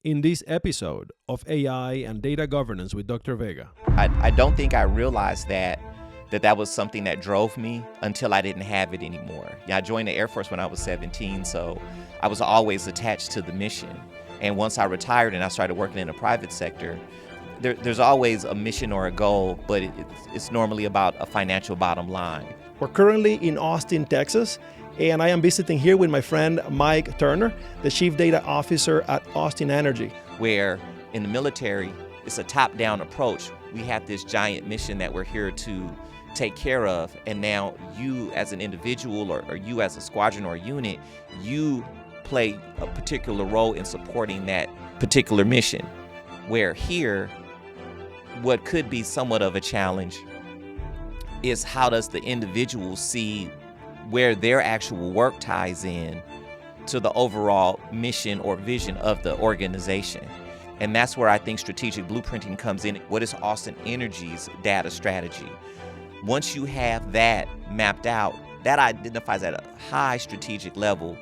in this episode of AI and Data Governance with Dr. Vega. I don't think I realized that was something that drove me until I didn't have it anymore. I joined the Air Force when I was 17, so I was always attached to the mission. And once I retired and I started working in the private sector, there's always a mission or a goal, but it's normally about a financial bottom line. We're currently in Austin, Texas, and I am visiting here with my friend Mike Turner, the Chief Data Officer at Austin Energy. Where in the military, it's a top-down approach. We have this giant mission that we're here to take care of, and now you as an individual or you as a squadron or unit, you play a particular role in supporting that particular mission. Where here, what could be somewhat of a challenge is how does the individual see where their actual work ties in to the overall mission or vision of the organization. And that's where I think strategic blueprinting comes in. What is Austin Energy's data strategy? Once you have that mapped out, that identifies at a high strategic level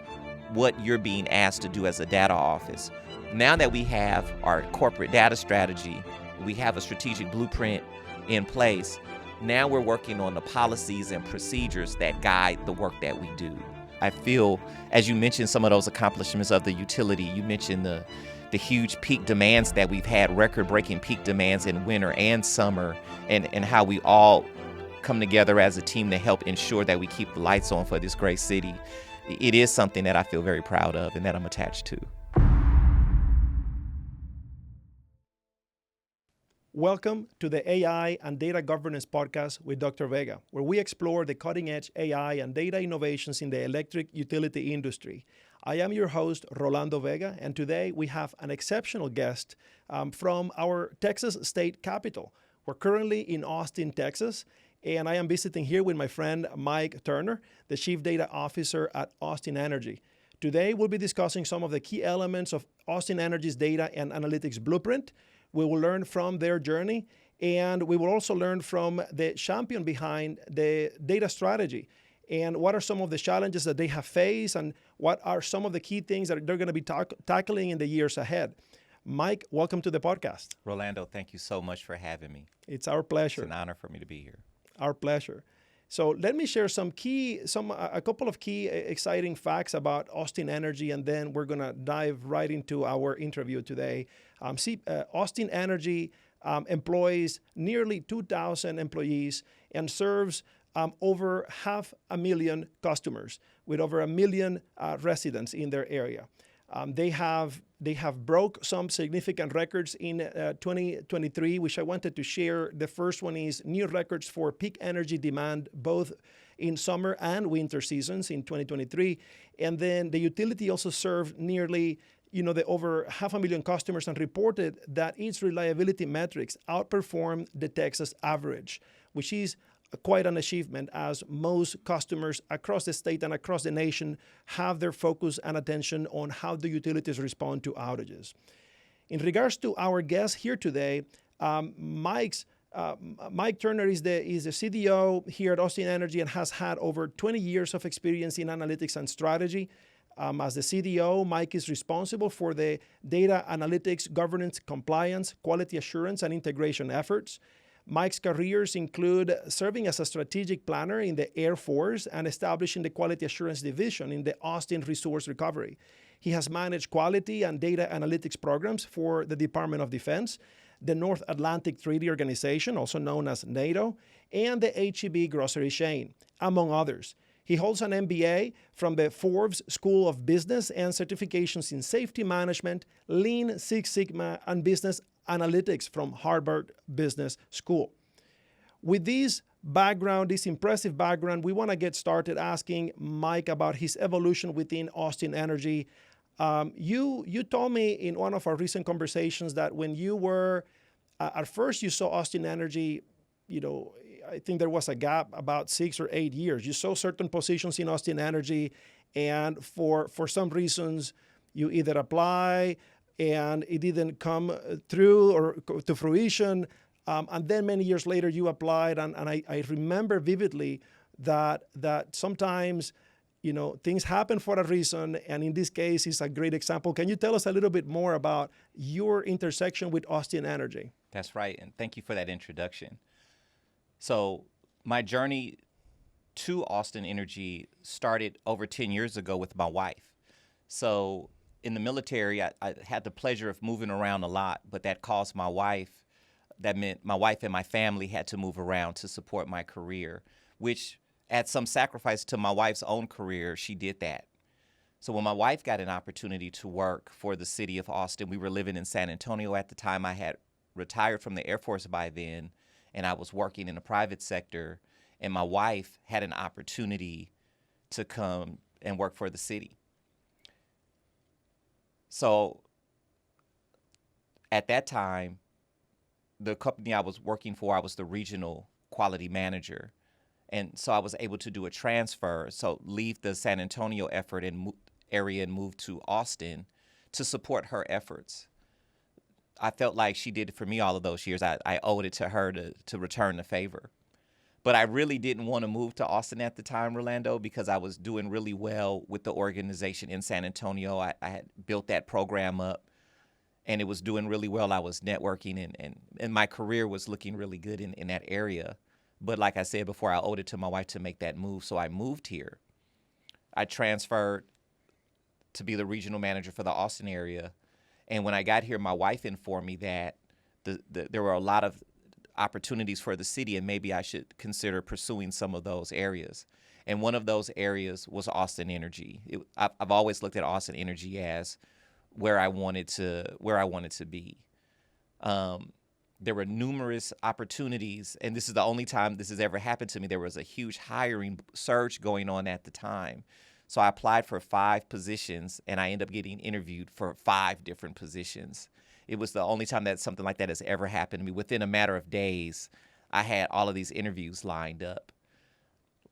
what you're being asked to do as a data office. Now that we have our corporate data strategy, we have a strategic blueprint in place, now we're working on the policies and procedures that guide the work that we do. I feel, as you mentioned some of those accomplishments of the utility, you mentioned the huge peak demands that we've had, record-breaking peak demands in winter and summer, and how we all come together as a team to help ensure that we keep the lights on for this great city. It is something that I feel very proud of and that I'm attached to. Welcome to the AI and Data Governance Podcast with Dr. Vega, where we explore the cutting-edge AI and data innovations in the electric utility industry. I am your host, Rolando Vega, and today we have an exceptional guest from our Texas state capital. We're currently in Austin, Texas, and I am visiting here with my friend Mike Turner, the Chief Data Officer at Austin Energy. Today, we'll be discussing some of the key elements of Austin Energy's data and analytics blueprint. We will learn from their journey, and we will also learn from the champion behind the data strategy and what are some of the challenges that they have faced and what are some of the key things that they're going to be tackling in the years ahead. Mike, welcome to the podcast. Rolando, thank you so much for having me. It's our pleasure. It's an honor for me to be here. Our pleasure. So let me share a couple of key exciting facts about Austin Energy, and then we're going to dive right into our interview today. Austin Energy employs nearly 2,000 employees and serves over 500,000 customers with over 1 million residents in their area. They have broke some significant records in 2023, which I wanted to share. The first one is new records for peak energy demand, both in summer and winter seasons in 2023. And then the utility also served nearly, the over 500,000 customers and reported that its reliability metrics outperformed the Texas average, which is quite an achievement as most customers across the state and across the nation have their focus and attention on how the utilities respond to outages. In regards to our guest here today, Mike Turner is the CDO here at Austin Energy and has had over 20 years of experience in analytics and strategy. As the CDO, Mike is responsible for the data analytics, governance, compliance, quality assurance, and integration efforts. Mike's careers include serving as a strategic planner in the Air Force and establishing the Quality Assurance Division in the Austin Resource Recovery. He has managed quality and data analytics programs for the Department of Defense, the North Atlantic Treaty Organization, also known as NATO, and the H-E-B grocery chain, among others. He holds an MBA from the Forbes School of Business and certifications in safety management, Lean Six Sigma, and business analytics from Harvard Business School. With this impressive background, we want to get started asking Mike about his evolution within Austin Energy. You told me in one of our recent conversations that when you were, at first you saw Austin Energy, I think there was a gap about 6 or 8 years. You saw certain positions in Austin Energy, and for some reasons, you either apply and it didn't come through or to fruition. And then many years later, you applied. And I remember vividly that sometimes things happen for a reason, and in this case, it's a great example. Can you tell us a little bit more about your intersection with Austin Energy? That's right, and thank you for that introduction. So my journey to Austin Energy started over 10 years ago with my wife. So in the military, I had the pleasure of moving around a lot, but that meant my wife and my family had to move around to support my career, which at some sacrifice to my wife's own career, she did that. So when my wife got an opportunity to work for the city of Austin, we were living in San Antonio at the time. I had retired from the Air Force by then, and I was working in the private sector, and my wife had an opportunity to come and work for the city. So at that time, the company I was working for, I was the regional quality manager. And so I was able to do a transfer, so leave the San Antonio effort and area and move to Austin to support her efforts. I felt like she did it for me all of those years. I owed it to her to return the favor. But I really didn't want to move to Austin at the time, Rolando, because I was doing really well with the organization in San Antonio. I had built that program up, and it was doing really well. I was networking, and my career was looking really good in that area. But like I said before, I owed it to my wife to make that move, so I moved here. I transferred to be the regional manager for the Austin area. And when I got here, my wife informed me that there were a lot of opportunities for the city, and maybe I should consider pursuing some of those areas. And one of those areas was Austin Energy. I've always looked at Austin Energy as where I wanted to be. There were numerous opportunities, and this is the only time this has ever happened to me. There was a huge hiring surge going on at the time. So I applied for 5 positions, and I ended up getting interviewed for 5 different positions. It was the only time that something like that has ever happened to me. Within a matter of days, I had all of these interviews lined up.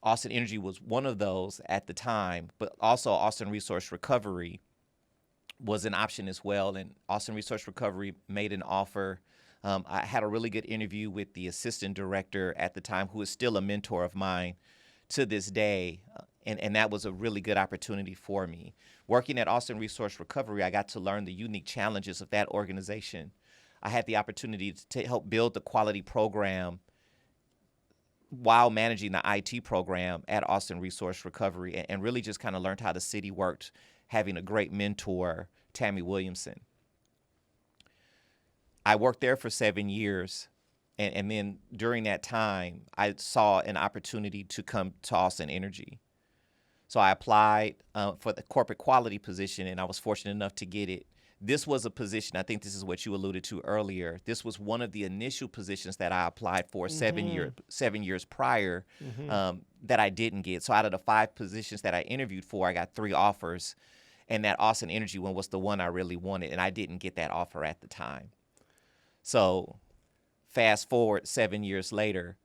Austin Energy was one of those at the time, but also Austin Resource Recovery was an option as well. And Austin Resource Recovery made an offer. I had a really good interview with the assistant director at the time, who is still a mentor of mine to this day. And that was a really good opportunity for me. Working at Austin Resource Recovery, I got to learn the unique challenges of that organization. I had the opportunity to help build the quality program while managing the IT program at Austin Resource Recovery, and really just kind of learned how the city worked, having a great mentor, Tammy Williamson. I worked there for 7 years. And then during that time, I saw an opportunity to come to Austin Energy. So I applied for the corporate quality position, and I was fortunate enough to get it. This was a position, I think this is what you alluded to earlier. This was one of the initial positions that I applied for 7 years prior that I didn't get. So out of the 5 positions that I interviewed for, I got 3 offers, and that Austin Energy one was the one I really wanted, and I didn't get that offer at the time. So fast forward 7 years later,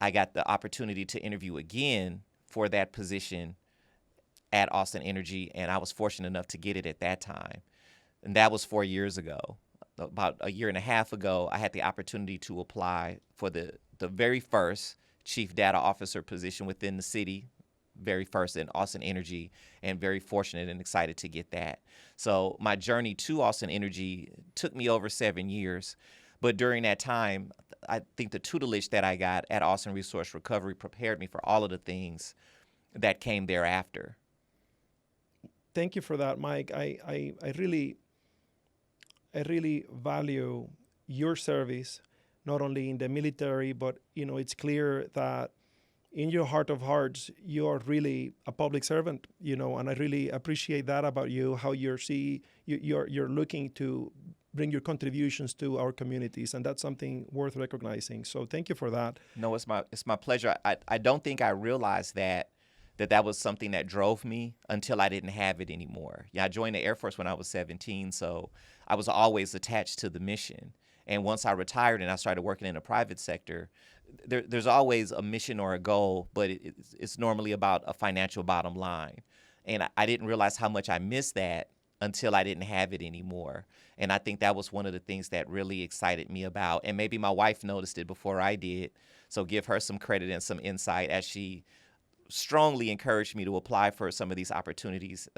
I got the opportunity to interview again for that position at Austin Energy, and I was fortunate enough to get it at that time. And that was 4 years ago. About a year and a half ago, I had the opportunity to apply for the very first chief data officer position within the city, very first in Austin Energy, and very fortunate and excited to get that. So my journey to Austin Energy took me over 7 years. But during that time, I think the tutelage that I got at Austin Resource Recovery prepared me for all of the things that came thereafter. Thank you for that, Mike. I really value your service, not only in the military, but it's clear that in your heart of hearts, you are really a public servant, and I really appreciate that about you, how you're looking to bring your contributions to our communities, and that's something worth recognizing. So thank you for that. No, it's my pleasure. I don't think I realized that was something that drove me until I didn't have it anymore. Yeah, I joined the Air Force when I was 17, so I was always attached to the mission. And once I retired and I started working in the private sector, there's always a mission or a goal, but it's normally about a financial bottom line. And I didn't realize how much I missed that until I didn't have it anymore. And I think that was one of the things that really excited me about. And maybe my wife noticed it before I did, so give her some credit and some insight as she strongly encouraged me to apply for some of these opportunities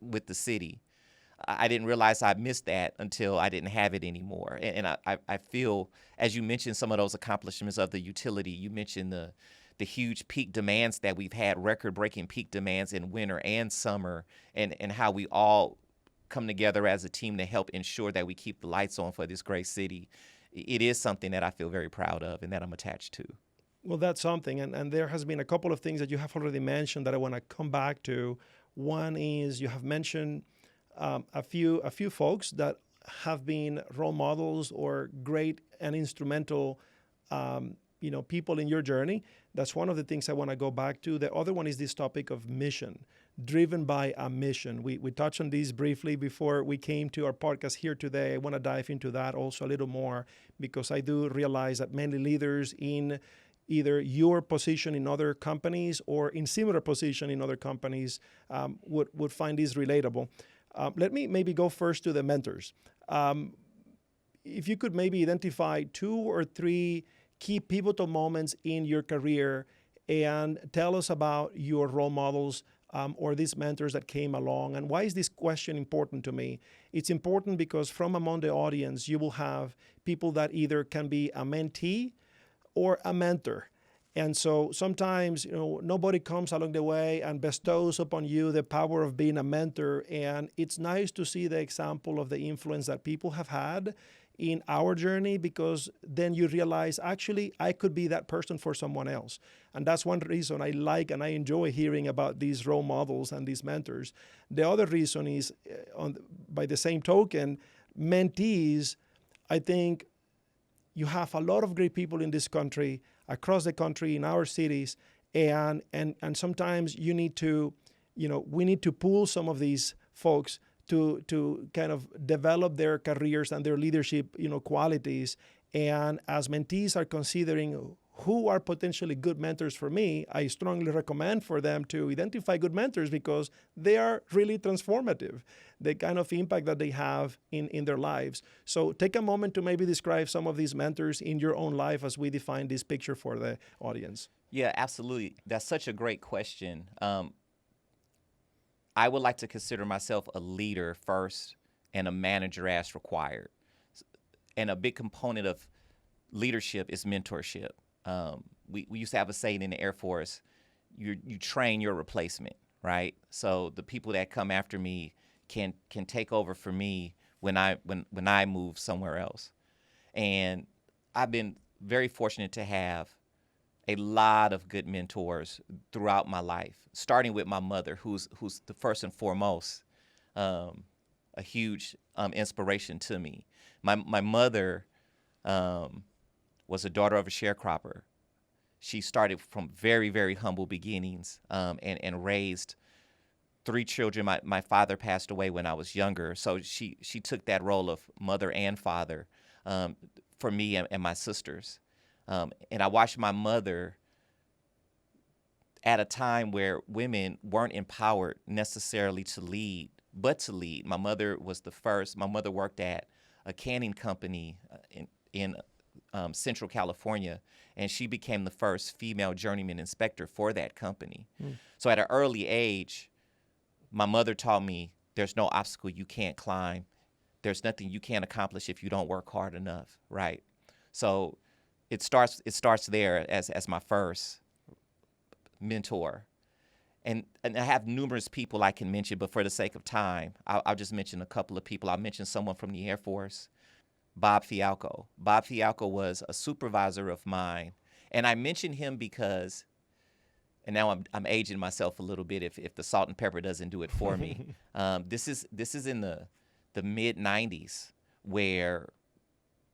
with the city. I didn't realize I missed that until I didn't have it anymore. And I feel, as you mentioned, some of those accomplishments of the utility, you mentioned the huge peak demands that we've had, record-breaking peak demands in winter and summer, and how we all come together as a team to help ensure that we keep the lights on for this great city. It is something that I feel very proud of and that I'm attached to. Well, that's something. And there has been a couple of things that you have already mentioned that I want to come back to. One is you have mentioned a few folks that have been role models or great and instrumental people in your journey. That's one of the things I want to go back to. The other one is this topic of mission, driven by a mission. We touched on this briefly before we came to our podcast here today. I want to dive into that also a little more, because I do realize that many leaders in either your position in other companies or in similar position in other companies would find this relatable. Let me maybe go first to the mentors. If you could maybe identify 2 or 3 key pivotal moments in your career and tell us about your role models or these mentors that came along. And why is this question important to me? It's important because from among the audience, you will have people that either can be a mentee or a mentor. And so sometimes, nobody comes along the way and bestows upon you the power of being a mentor. And it's nice to see the example of the influence that people have had in our journey, because then you realize, actually, I could be that person for someone else. And that's one reason I like and I enjoy hearing about these role models and these mentors. The other reason is, by the same token, mentees, I think you have a lot of great people in this country, across the country, in our cities, and sometimes you need to, we need to pull some of these folks to kind of develop their careers and their leadership, qualities. And as mentees are considering who are potentially good mentors for me, I strongly recommend for them to identify good mentors, because they are really transformative, the kind of impact that they have in their lives. So take a moment to maybe describe some of these mentors in your own life as we define this picture for the audience. Yeah, absolutely. That's such a great question. I would like to consider myself a leader first and a manager as required. And a big component of leadership is mentorship. We used to have a saying in the Air Force, you train your replacement, right? So the people that come after me can take over for me when I move somewhere else. And I've been very fortunate to have a lot of good mentors throughout my life, starting with my mother, who's the first and foremost a huge inspiration to me. My mother was a daughter of a sharecropper. She started from very, very humble beginnings and raised 3 children. My father passed away when I was younger, so she took that role of mother and father for me and my sisters. And I watched my mother at a time where women weren't empowered necessarily to lead, but to lead. My mother was the first. My mother worked at a canning company in Central California, and she became the first female journeyman inspector for that company. So at an early age, my mother taught me there's no obstacle you can't climb. There's nothing you can't accomplish if you don't work hard enough, right? So it starts there as my first mentor. And I have numerous people I can mention, but for the sake of time, I'll just mention a couple of people. I'll mention someone from the Air Force, Bob Fialco. Bob Fialco was a supervisor of mine. And I mention him because, and now I'm aging myself a little bit if the salt and pepper doesn't do it for me. This is in the mid-90s where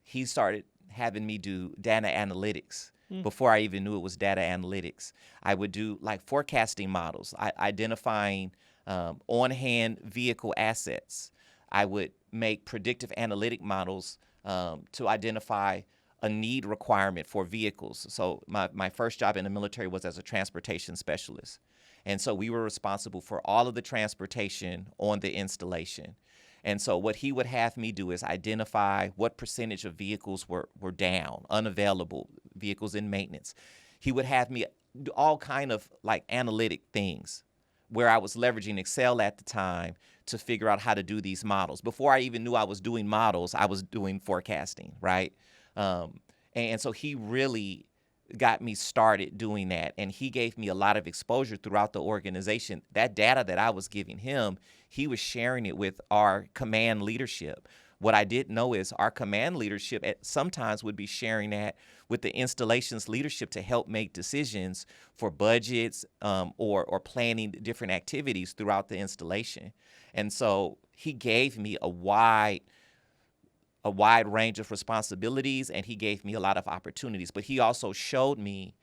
he started having me do data analytics. Before I even knew it was data analytics, I would do like forecasting models, identifying on-hand vehicle assets. I would make predictive analytic models to identify a need requirement for vehicles. So my first job in the military was as a transportation specialist. And so we were responsible for all of the transportation on the installation. And so what he would have me do is identify what percentage of vehicles were down, unavailable, vehicles in maintenance. He would have me do all kind of like analytic things where I was leveraging Excel at the time to figure out how to do these models. Before I even knew I was doing models, I was doing forecasting, right? And so he really got me started doing that. And he gave me a lot of exposure throughout the organization. That data that I was giving him, he was sharing it with our command leadership. What I didn't know is our command leadership sometimes would be sharing that with the installations leadership to help make decisions for budgets or planning different activities throughout the installation. And so he gave me a wide range of responsibilities, and he gave me a lot of opportunities. But he also showed me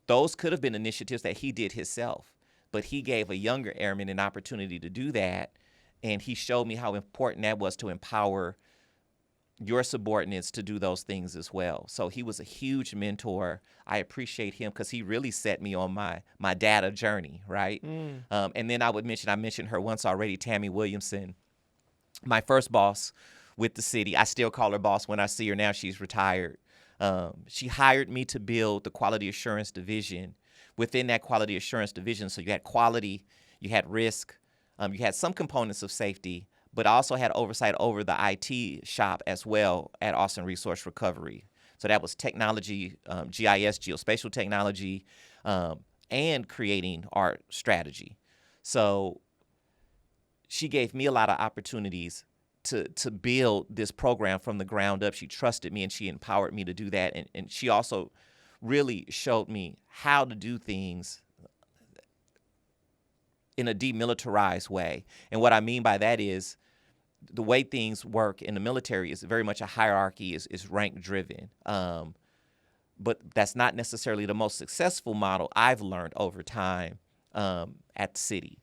those could have been initiatives that he did himself, but he gave a younger airman an opportunity to do that. And he showed me how important that was to empower your subordinates to do those things as well. So he was a huge mentor. I appreciate him because he really set me on my data journey, right? And then I mentioned her once already, Tammy Williamson, my first boss with the city. I still call her boss when I see her now. She's retired. She hired me to build the quality assurance division. Within that quality assurance division, so you had quality, you had risk, you had some components of safety, but also had oversight over the IT shop as well at Austin Resource Recovery. So that was technology, GIS, geospatial technology, and creating our strategy. So she gave me a lot of opportunities to build this program from the ground up. She trusted me and she empowered me to do that. And she also really showed me how to do things in a demilitarized way. And what I mean by that is the way things work in the military is very much a hierarchy, is rank driven. But that's not necessarily the most successful model I've learned over time at the city.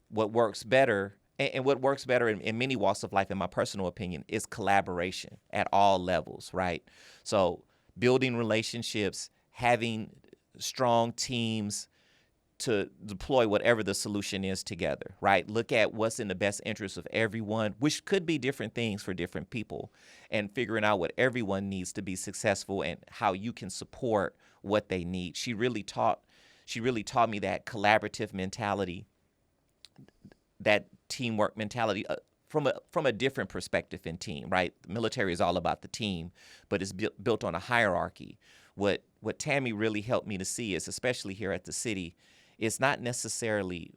What works better, and what works better in many walks of life, in my personal opinion, is collaboration at all levels, right? So building relationships, having strong teams to deploy whatever the solution is together, right? Look at what's in the best interest of everyone, which could be different things for different people, and figuring out what everyone needs to be successful and how you can support what they need. She really taught me that collaborative mentality, that teamwork mentality from a different perspective in team, right? The military is all about the team, but it's built on a hierarchy. What Tammy really helped me to see is, especially here at the city, it's not necessarily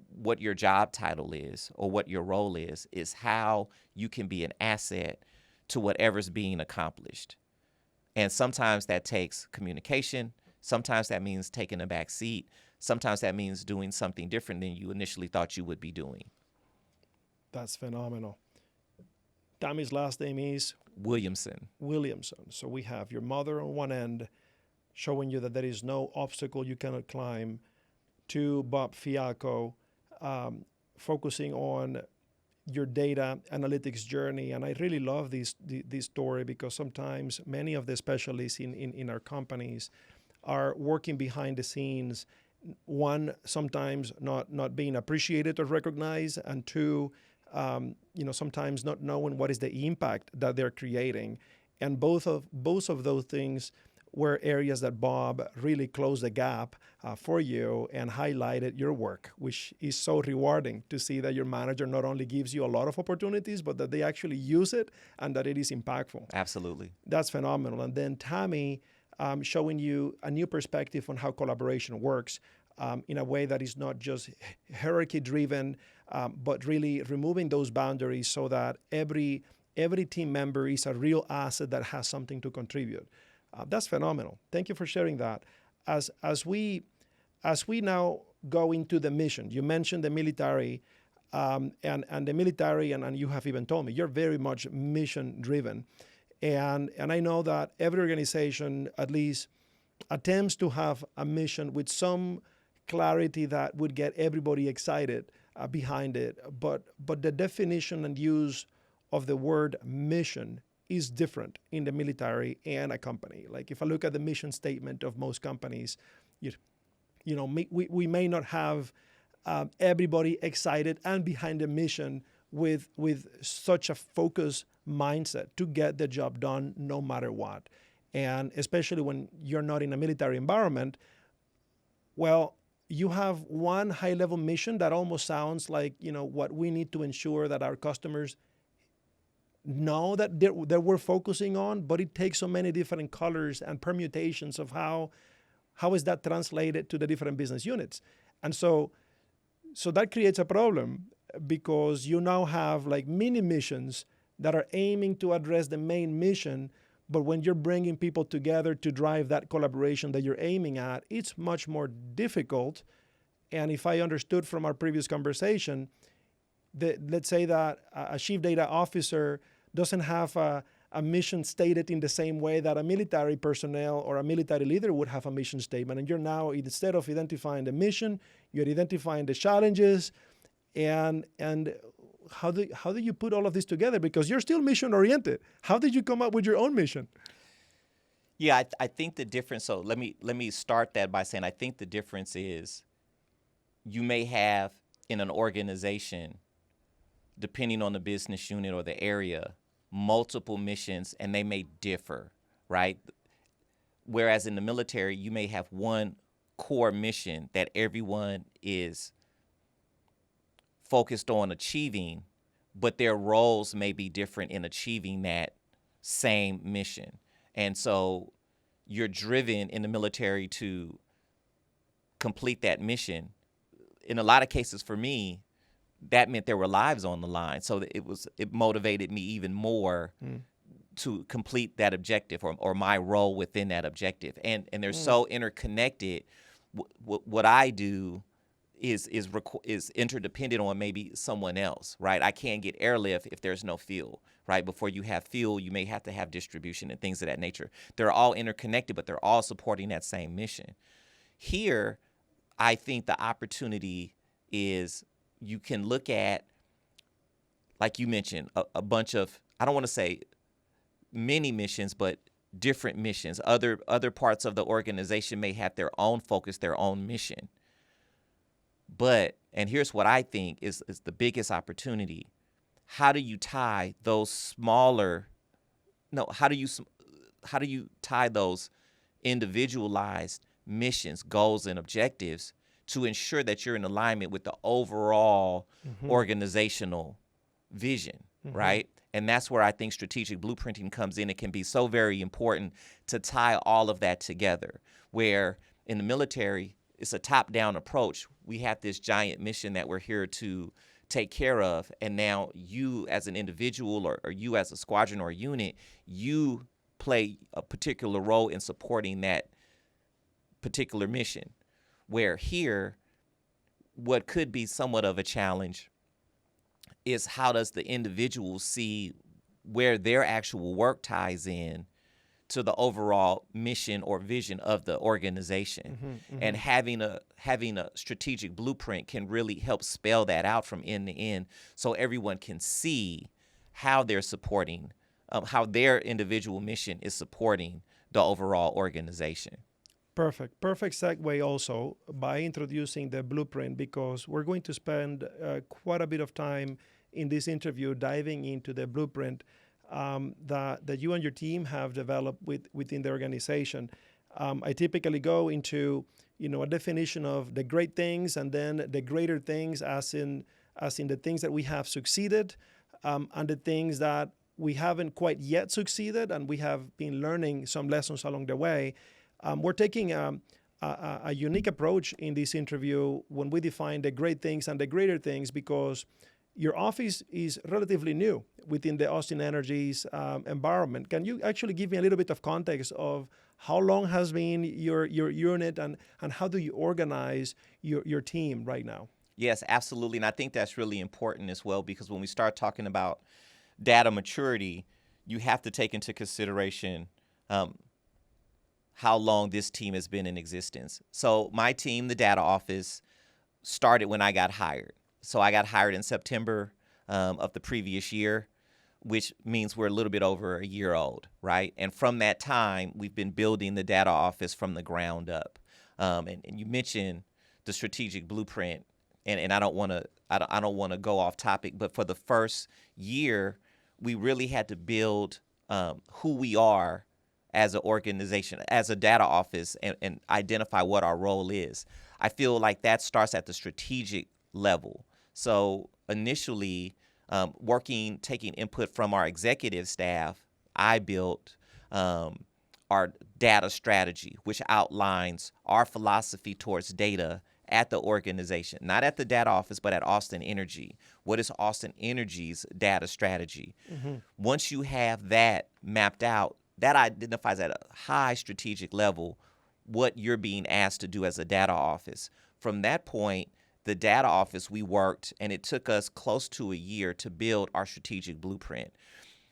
what your job title is or what your role is how you can be an asset to whatever's being accomplished. And sometimes that takes communication. Sometimes that means taking a back seat. Sometimes that means doing something different than you initially thought you would be doing. That's phenomenal. Tammy's last name is? Williamson. So we have your mother on one end showing you that there is no obstacle you cannot climb, to Bob Fiacco, focusing on your data analytics journey. And I really love this story because sometimes many of the specialists in our companies are working behind the scenes. One, sometimes not being appreciated or recognized, and two, sometimes not knowing what is the impact that they're creating. And both of those things were areas that Bob really closed the gap for you and highlighted your work, which is so rewarding to see that your manager not only gives you a lot of opportunities, but that they actually use it and that it is impactful. Absolutely. That's phenomenal. And then Tammy showing you a new perspective on how collaboration works in a way that is not just hierarchy-driven, but really removing those boundaries so that every team member is a real asset that has something to contribute. That's phenomenal. Thank you for sharing that. As we now go into the mission, you mentioned the military, and the military, and you have even told me you're very much mission-driven. And I know that every organization at least attempts to have a mission with some clarity that would get everybody excited behind it. But the definition and use of the word mission is different in the military and a company. Like if I look at the mission statement of most companies, we may not have everybody excited and behind the mission with such a focused mindset to get the job done no matter what. and especially when you're not in a military environment, well, you have one high-level mission that almost sounds like, what we need to ensure that our customers know that we're focusing on, but it takes so many different colors and permutations of how is that translated to the different business units. And so that creates a problem, because you now have like mini missions that are aiming to address the main mission, but when you're bringing people together to drive that collaboration that you're aiming at, it's much more difficult. And if I understood from our previous conversation, let's say that a chief data officer doesn't have a mission stated in the same way that a military personnel or a military leader would have a mission statement. And you're now, instead of identifying the mission, you're identifying the challenges. And how do you put all of this together? Because you're still mission oriented. How did you come up with your own mission? Yeah, I think the difference. So let me start that by saying I think the difference is you may have in an organization, depending on the business unit or the area, multiple missions, and they may differ, right? Whereas in the military, you may have one core mission that everyone is focused on achieving, but their roles may be different in achieving that same mission. And so you're driven in the military to complete that mission. In a lot of cases for me, that meant there were lives on the line. So it motivated me even more to complete that objective or my role within that objective. And they're so interconnected. What I do is interdependent on maybe someone else, right? I can't get airlift if there's no fuel, right? Before you have fuel, you may have to have distribution and things of that nature. They're all interconnected, but they're all supporting that same mission. Here, I think the opportunity is you can look at, like you mentioned, a bunch of, I don't want to say many missions, but different missions. Other parts of the organization may have their own focus, their own mission. But, and here's what I think is the biggest opportunity. How do you tie those how do you tie those individualized missions, goals, and objectives to ensure that you're in alignment with the overall organizational vision, right? And that's where I think strategic blueprinting comes in. It can be so very important to tie all of that together, where in the military, it's a top-down approach. We have this giant mission that we're here to take care of, and now you as an individual or you as a squadron or unit, you play a particular role in supporting that particular mission. Where here, what could be somewhat of a challenge is how does the individual see where their actual work ties in to the overall mission or vision of the organization. And having a strategic blueprint can really help spell that out from end to end, so everyone can see how they're supporting, how their individual mission is supporting the overall organization. Perfect segue also by introducing the blueprint, because we're going to spend quite a bit of time in this interview diving into the blueprint that you and your team have developed within the organization. I typically go into a definition of the great things and then the greater things, as in the things that we have succeeded and the things that we haven't quite yet succeeded, and we have been learning some lessons along the way. We're taking a unique approach in this interview when we define the great things and the greater things, because your office is relatively new within the Austin Energy's environment. Can you actually give me a little bit of context of how long has been your unit and how do you organize your team right now? Yes, absolutely. And I think that's really important as well, because when we start talking about data maturity, you have to take into consideration how long this team has been in existence. So my team, the data office, started when I got hired. So I got hired in September of the previous year, which means we're a little bit over a year old, right? And from that time, we've been building the data office from the ground up. And you mentioned the strategic blueprint, and I don't want to go off topic, but for the first year, we really had to build who we are as an organization, as a data office, and identify what our role is. I feel like that starts at the strategic level. So initially, taking input from our executive staff, I built our data strategy, which outlines our philosophy towards data at the organization, not at the data office, but at Austin Energy. What is Austin Energy's data strategy? Once you have that mapped out, that identifies at a high strategic level what you're being asked to do as a data office. From that point, the data office, we worked, and it took us close to a year to build our strategic blueprint.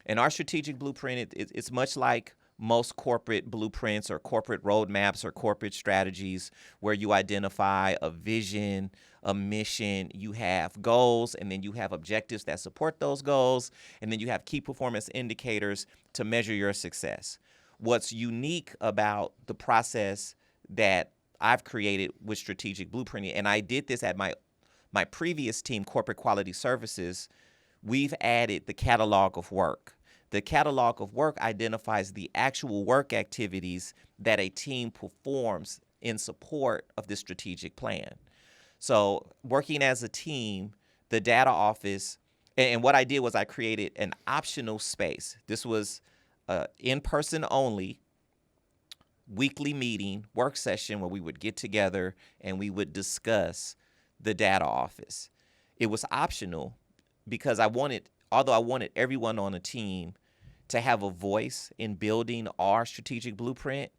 And our strategic blueprint, it's much like most corporate blueprints or corporate roadmaps or corporate strategies, where you identify a vision, a mission, you have goals, and then you have objectives that support those goals, and then you have key performance indicators to measure your success. What's unique about the process that I've created with strategic blueprinting, and I did this at my previous team, Corporate Quality Services, we've added the catalog of work. The catalog of work identifies the actual work activities that a team performs in support of the strategic plan. So working as a team, the data office, and what I did was I created an optional space. This was in-person only weekly meeting, work session, where we would get together and we would discuss the data office. It was optional because although I wanted everyone on the team to have a voice in building our strategic blueprint,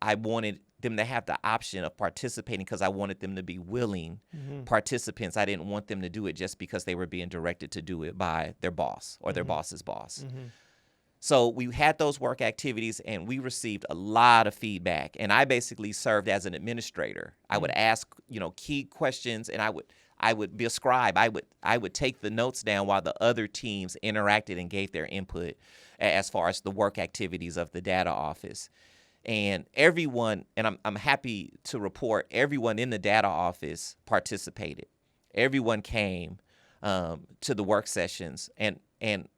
I wanted them to have the option of participating because I wanted them to be willing participants. I didn't want them to do it just because they were being directed to do it by their boss or their boss's boss. So we had those work activities, and we received a lot of feedback. And I basically served as an administrator. I would ask, key questions, and I would be a scribe. I would take the notes down while the other teams interacted and gave their input as far as the work activities of the data office. And everyone, and I'm happy to report, everyone in the data office participated. Everyone came to the work sessions, and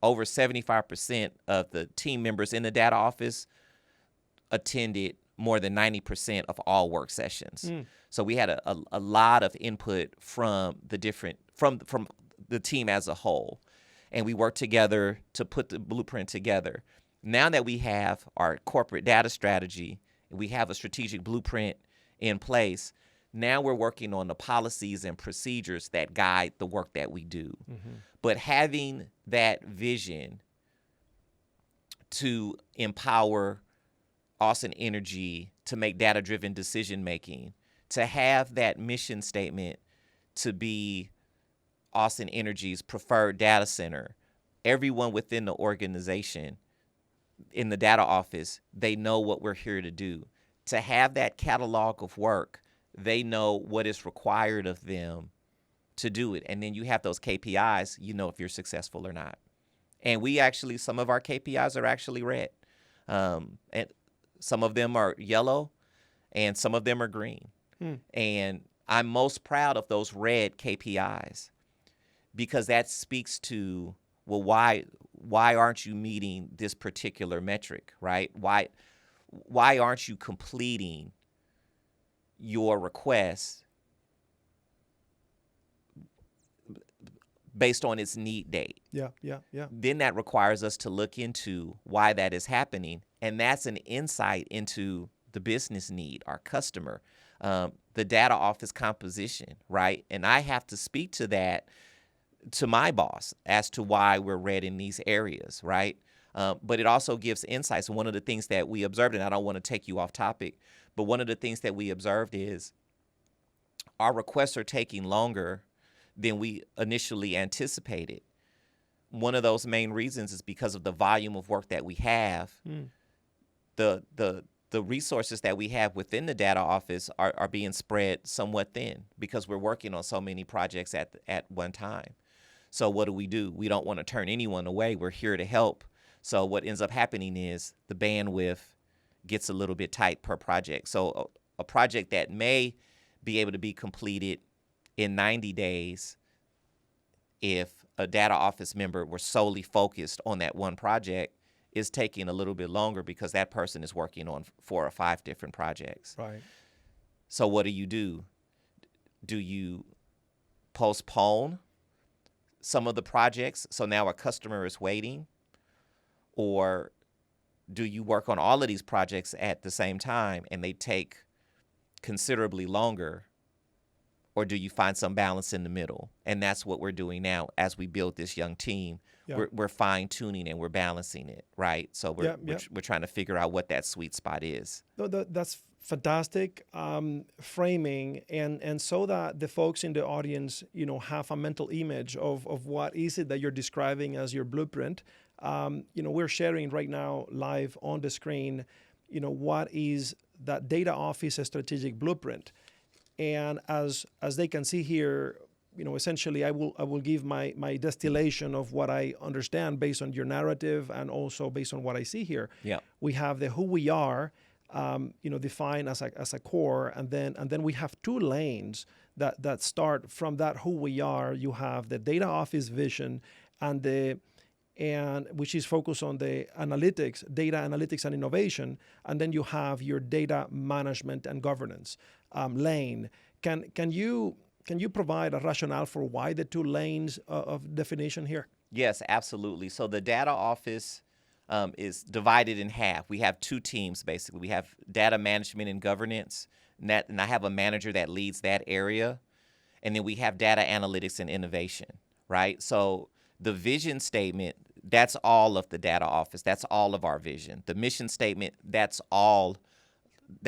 over 75% of the team members in the data office attended more than 90% of all work sessions. So we had a lot of input from from the team as a whole. And we worked together to put the blueprint together. Now that we have our corporate data strategy, and we have a strategic blueprint in place, now we're working on the policies and procedures that guide the work that we do. But having that vision to empower Austin Energy to make data-driven decision-making, to have that mission statement to be Austin Energy's preferred data center, everyone within the organization, in the data office, they know what we're here to do. To have that catalog of work, they know what is required of them to do it. And then you have those KPIs, if you're successful or not. And some of our KPIs are actually red. And some of them are yellow, and some of them are green. And I'm most proud of those red KPIs because that speaks to, well, why aren't you meeting this particular metric, right? Why aren't you completing your request based on its need date? Yeah. Then that requires us to look into why that is happening. And that's an insight into the business need, our customer, the data office composition, right? And I have to speak to that to my boss as to why we're red in these areas, right? But it also gives insights. And one of the things that we observed, and I don't want to take you off topic, but one of the things that we observed is our requests are taking longer than we initially anticipated. One of those main reasons is because of the volume of work that we have. The resources that we have within the data office are being spread somewhat thin because we're working on so many projects at one time. So what do? We don't want to turn anyone away. We're here to help. So what ends up happening is the bandwidth gets a little bit tight per project. So a project that may be able to be completed in 90 days, if a data office member were solely focused on that one project, is taking a little bit longer because that person is working on 4 or 5 different projects. Right. So what do? Do you postpone some of the projects so now a customer is waiting? Or do you work on all of these projects at the same time and they take considerably longer? Or do you find some balance in the middle? And that's what we're doing now as we build this young team. Yeah. We're fine-tuning and we're balancing it, right? So we're trying to figure out what that sweet spot is. No, that's fantastic framing, and so that the folks in the audience, have a mental image of what is it that you're describing as your blueprint. We're sharing right now live on the screen, what is that data office strategic blueprint. And as they can see here, essentially I will give my distillation of what I understand based on your narrative and also based on what I see here. Yeah. We have the who we are, defined as a core, and then we have 2 lanes that start from that who we are. You have the data office vision and which is focused on the analytics, data analytics and innovation, and then you have your data management and governance lane. Can you provide a rationale for why the 2 lanes of definition here? Yes, absolutely. So the data office is divided in half. We have 2 teams, basically. We have data management and governance, and I have a manager that leads that area. And then we have data analytics and innovation, right? So the vision statement, that's all of the data office. That's all of our vision. The mission statement, that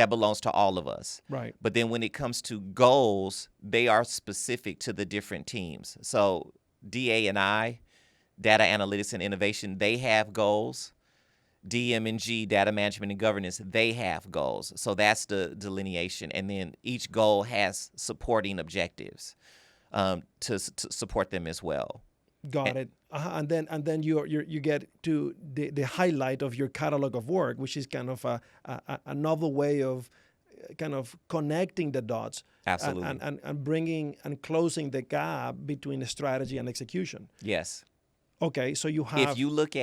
belongs to all of us. Right. But then when it comes to goals, they are specific to the different teams. So DA&I, data analytics and innovation, they have goals. DM&G, data management and governance, they have goals. So that's the delineation. And then each goal has supporting objectives to support them as well. Got it. And then you get to the highlight of your catalog of work, which is kind of a novel way of kind of connecting the dots. Absolutely. And bringing and closing the gap between the strategy and execution. Yes. Okay, so you have... If you look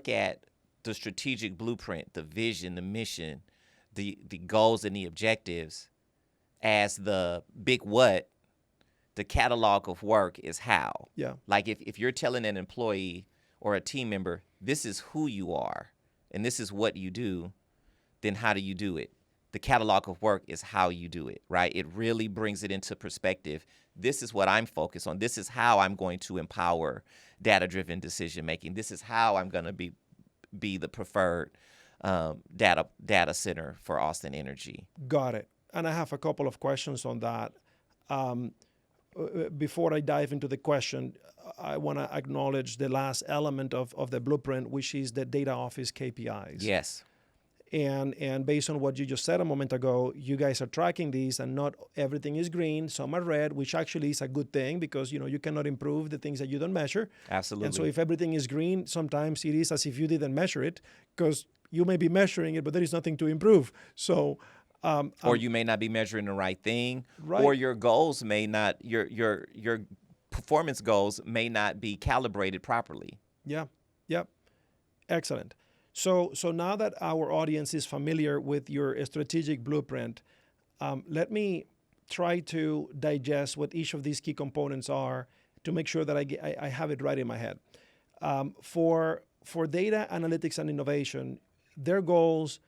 at the strategic blueprint, the vision, the mission, the goals and the objectives as the big what, the catalog of work is how. Yeah. Like if you're telling an employee or a team member, this is who you are and this is what you do, then how do you do it? The catalog of work is how you do it, right? It really brings it into perspective. This is what I'm focused on. This is how I'm going to empower data-driven decision making. This is how I'm going to be the preferred data center for Austin Energy. Got it. And I have a couple of questions on that. Before I dive into the question, I want to acknowledge the last element of the blueprint, which is the data office KPIs. Yes. And based on what you just said a moment ago, you guys are tracking these, and not everything is green. Some are red, which actually is a good thing because you cannot improve the things that you don't measure. Absolutely. And so if everything is green, sometimes it is as if you didn't measure it because you may be measuring it, but there is nothing to improve. So. Or you may not be measuring the right thing, right. Or your goals may not, your performance goals may not be calibrated properly. Yeah. Yep. Excellent. So now that our audience is familiar with your strategic blueprint, let me try to digest what each of these key components are to make sure that I have it right in my head. For data analytics and innovation, their goals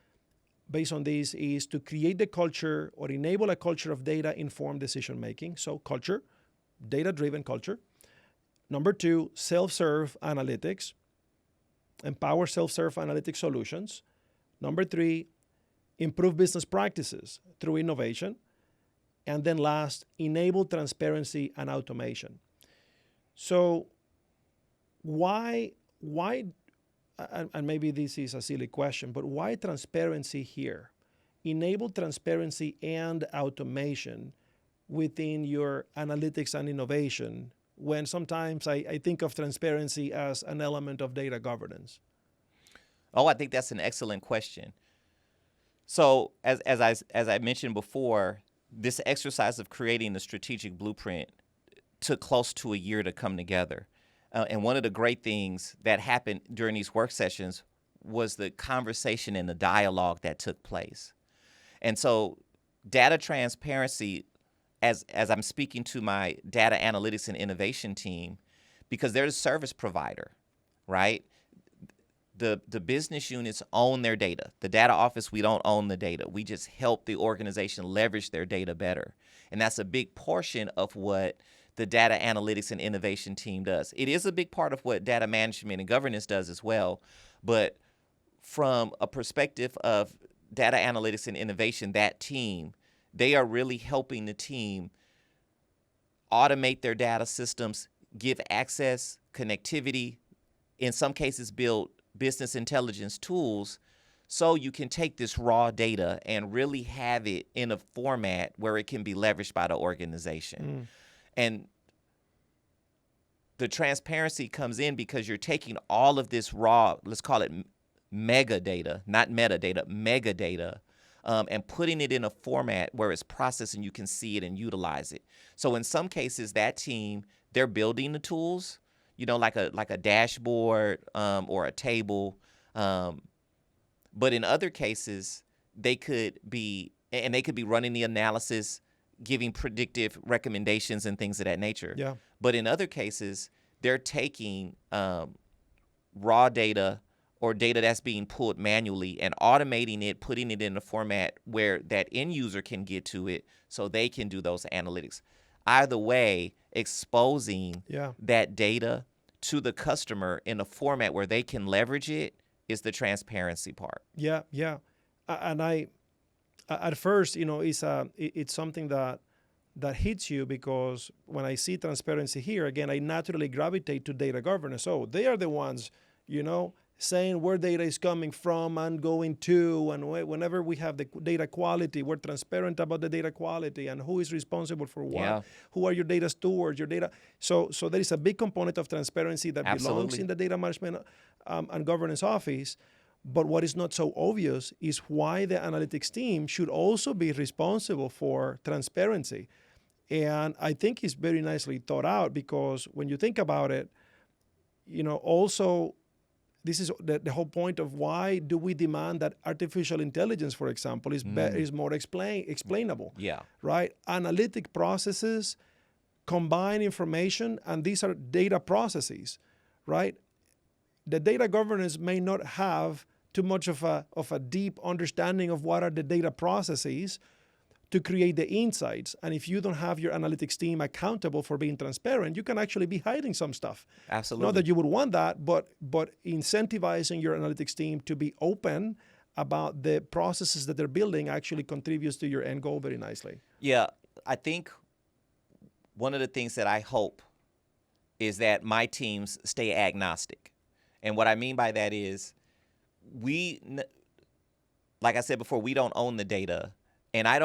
based on these is to create the culture or enable a culture of data-informed decision-making. So culture, data-driven culture. Number 2, self-serve analytics. Empower self-serve analytic solutions. Number 3, improve business practices through innovation. And then last, enable transparency and automation. So why, and maybe this is a silly question, but why transparency here? Enable transparency and automation within your analytics and innovation, when sometimes I think of transparency as an element of data governance? Oh, I think that's an excellent question. So as I mentioned before, this exercise of creating the strategic blueprint took close to a year to come together. And one of the great things that happened during these work sessions was the conversation and the dialogue that took place. And so data transparency, as I'm speaking to my data analytics and innovation team, because they're a service provider, right? The business units own their data. The data office, we don't own the data. We just help the organization leverage their data better. And that's a big portion of what the data analytics and innovation team does. It is a big part of what data management and governance does as well. But from a perspective of data analytics and innovation, that team, they are really helping the team automate their data systems, give access, connectivity, in some cases build business intelligence tools so you can take this raw data and really have it in a format where it can be leveraged by the organization. And the transparency comes in because you're taking all of this raw, let's call it mega data, not metadata, mega data, and putting it in a format where it's processed and you can see it and utilize it. So in some cases, that team, they're building the tools, like a dashboard or a table. But in other cases, they could be running the analysis, giving predictive recommendations and things of that nature. Yeah. But in other cases, they're taking raw data or data that's being pulled manually and automating it, putting it in a format where that end user can get to it so they can do those analytics. Either way, exposing that data to the customer in a format where they can leverage it is the transparency part. Yeah. And at first, it's something that hits you, because when I see transparency here, again, I naturally gravitate to data governance. So they are the ones, saying where data is coming from and going to, and whenever we have the data quality, we're transparent about the data quality and who is responsible for what, who are your data stewards, your data. So there is a big component of transparency that belongs in the data management and governance office. But what is not so obvious is why the analytics team should also be responsible for transparency. And I think it's very nicely thought out, because when you think about it, also, this is the whole point of why do we demand that artificial intelligence, for example, is more explainable. Yeah. Right? Analytic processes combine information, and these are data processes, right? The data governance may not have too much of a deep understanding of what are the data processes to create the insights. And if you don't have your analytics team accountable for being transparent, you can actually be hiding some stuff. Absolutely. Not that you would want that, but incentivizing your analytics team to be open about the processes that they're building actually contributes to your end goal very nicely. Yeah, I think one of the things that I hope is that my teams stay agnostic. And what I mean by that is like I said before, we don't own the data, and I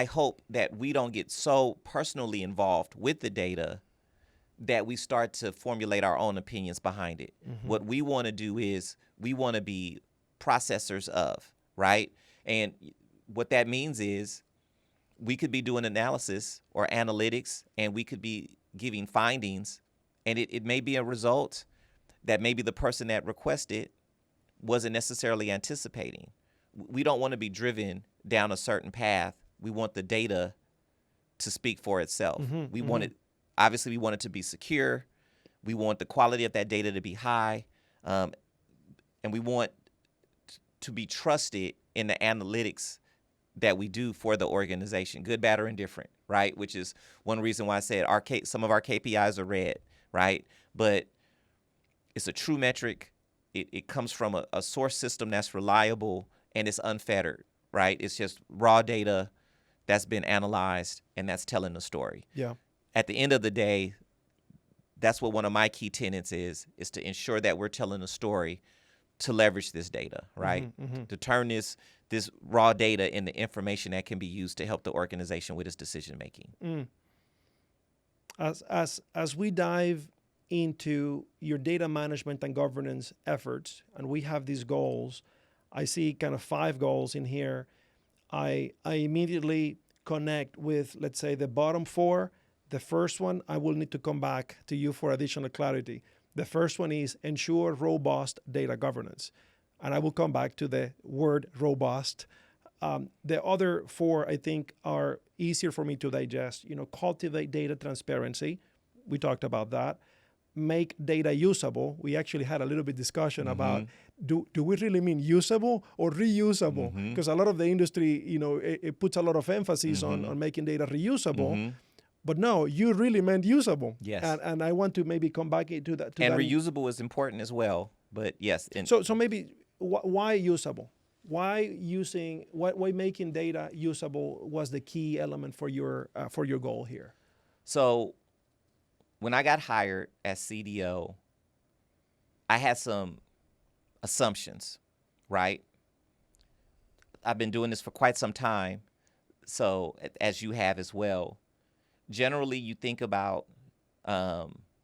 hope that we don't get so personally involved with the data that we start to formulate our own opinions behind it. Mm-hmm. What we want to do is we want to be processors of, right? And what that means is we could be doing analysis or analytics, and we could be giving findings, and it may be a result that maybe the person that requested wasn't necessarily anticipating. We don't want to be driven down a certain path. We want the data to speak for itself. We want it, obviously we want it to be secure. We want the quality of that data to be high. And we want to be trusted in the analytics that we do for the organization, good, bad, or indifferent, right? Which is one reason why I said some of our KPIs are red, right? But it's a true metric. It comes from a source system that's reliable, and it's unfettered, right? It's just raw data that's been analyzed, and that's telling the story. Yeah. At the end of the day, that's what one of my key tenets is to ensure that we're telling a story to leverage this data, right? To turn this raw data into information that can be used to help the organization with its decision making. As we dive into your data management and governance efforts, and we have these goals, I see kind of 5 goals in here. I immediately connect with, let's say, the bottom 4, The first one, I will need to come back to you for additional clarity. The first one is ensure robust data governance. And I will come back to the word robust. The other four, I think, are easier for me to digest. Cultivate data transparency. We talked about that. Make data usable. We actually had a little bit discussion about do we really mean usable or reusable? Because a lot of the industry, it puts a lot of emphasis on making data reusable. But no, you really meant usable. Yes. And I want to maybe come back to that. And reusable is important as well. But yes. So maybe why usable? Why making data usable was the key element for your goal here? So when I got hired as CDO, I had some assumptions, right? I've been doing this for quite some time, so as you have as well. Generally, you think about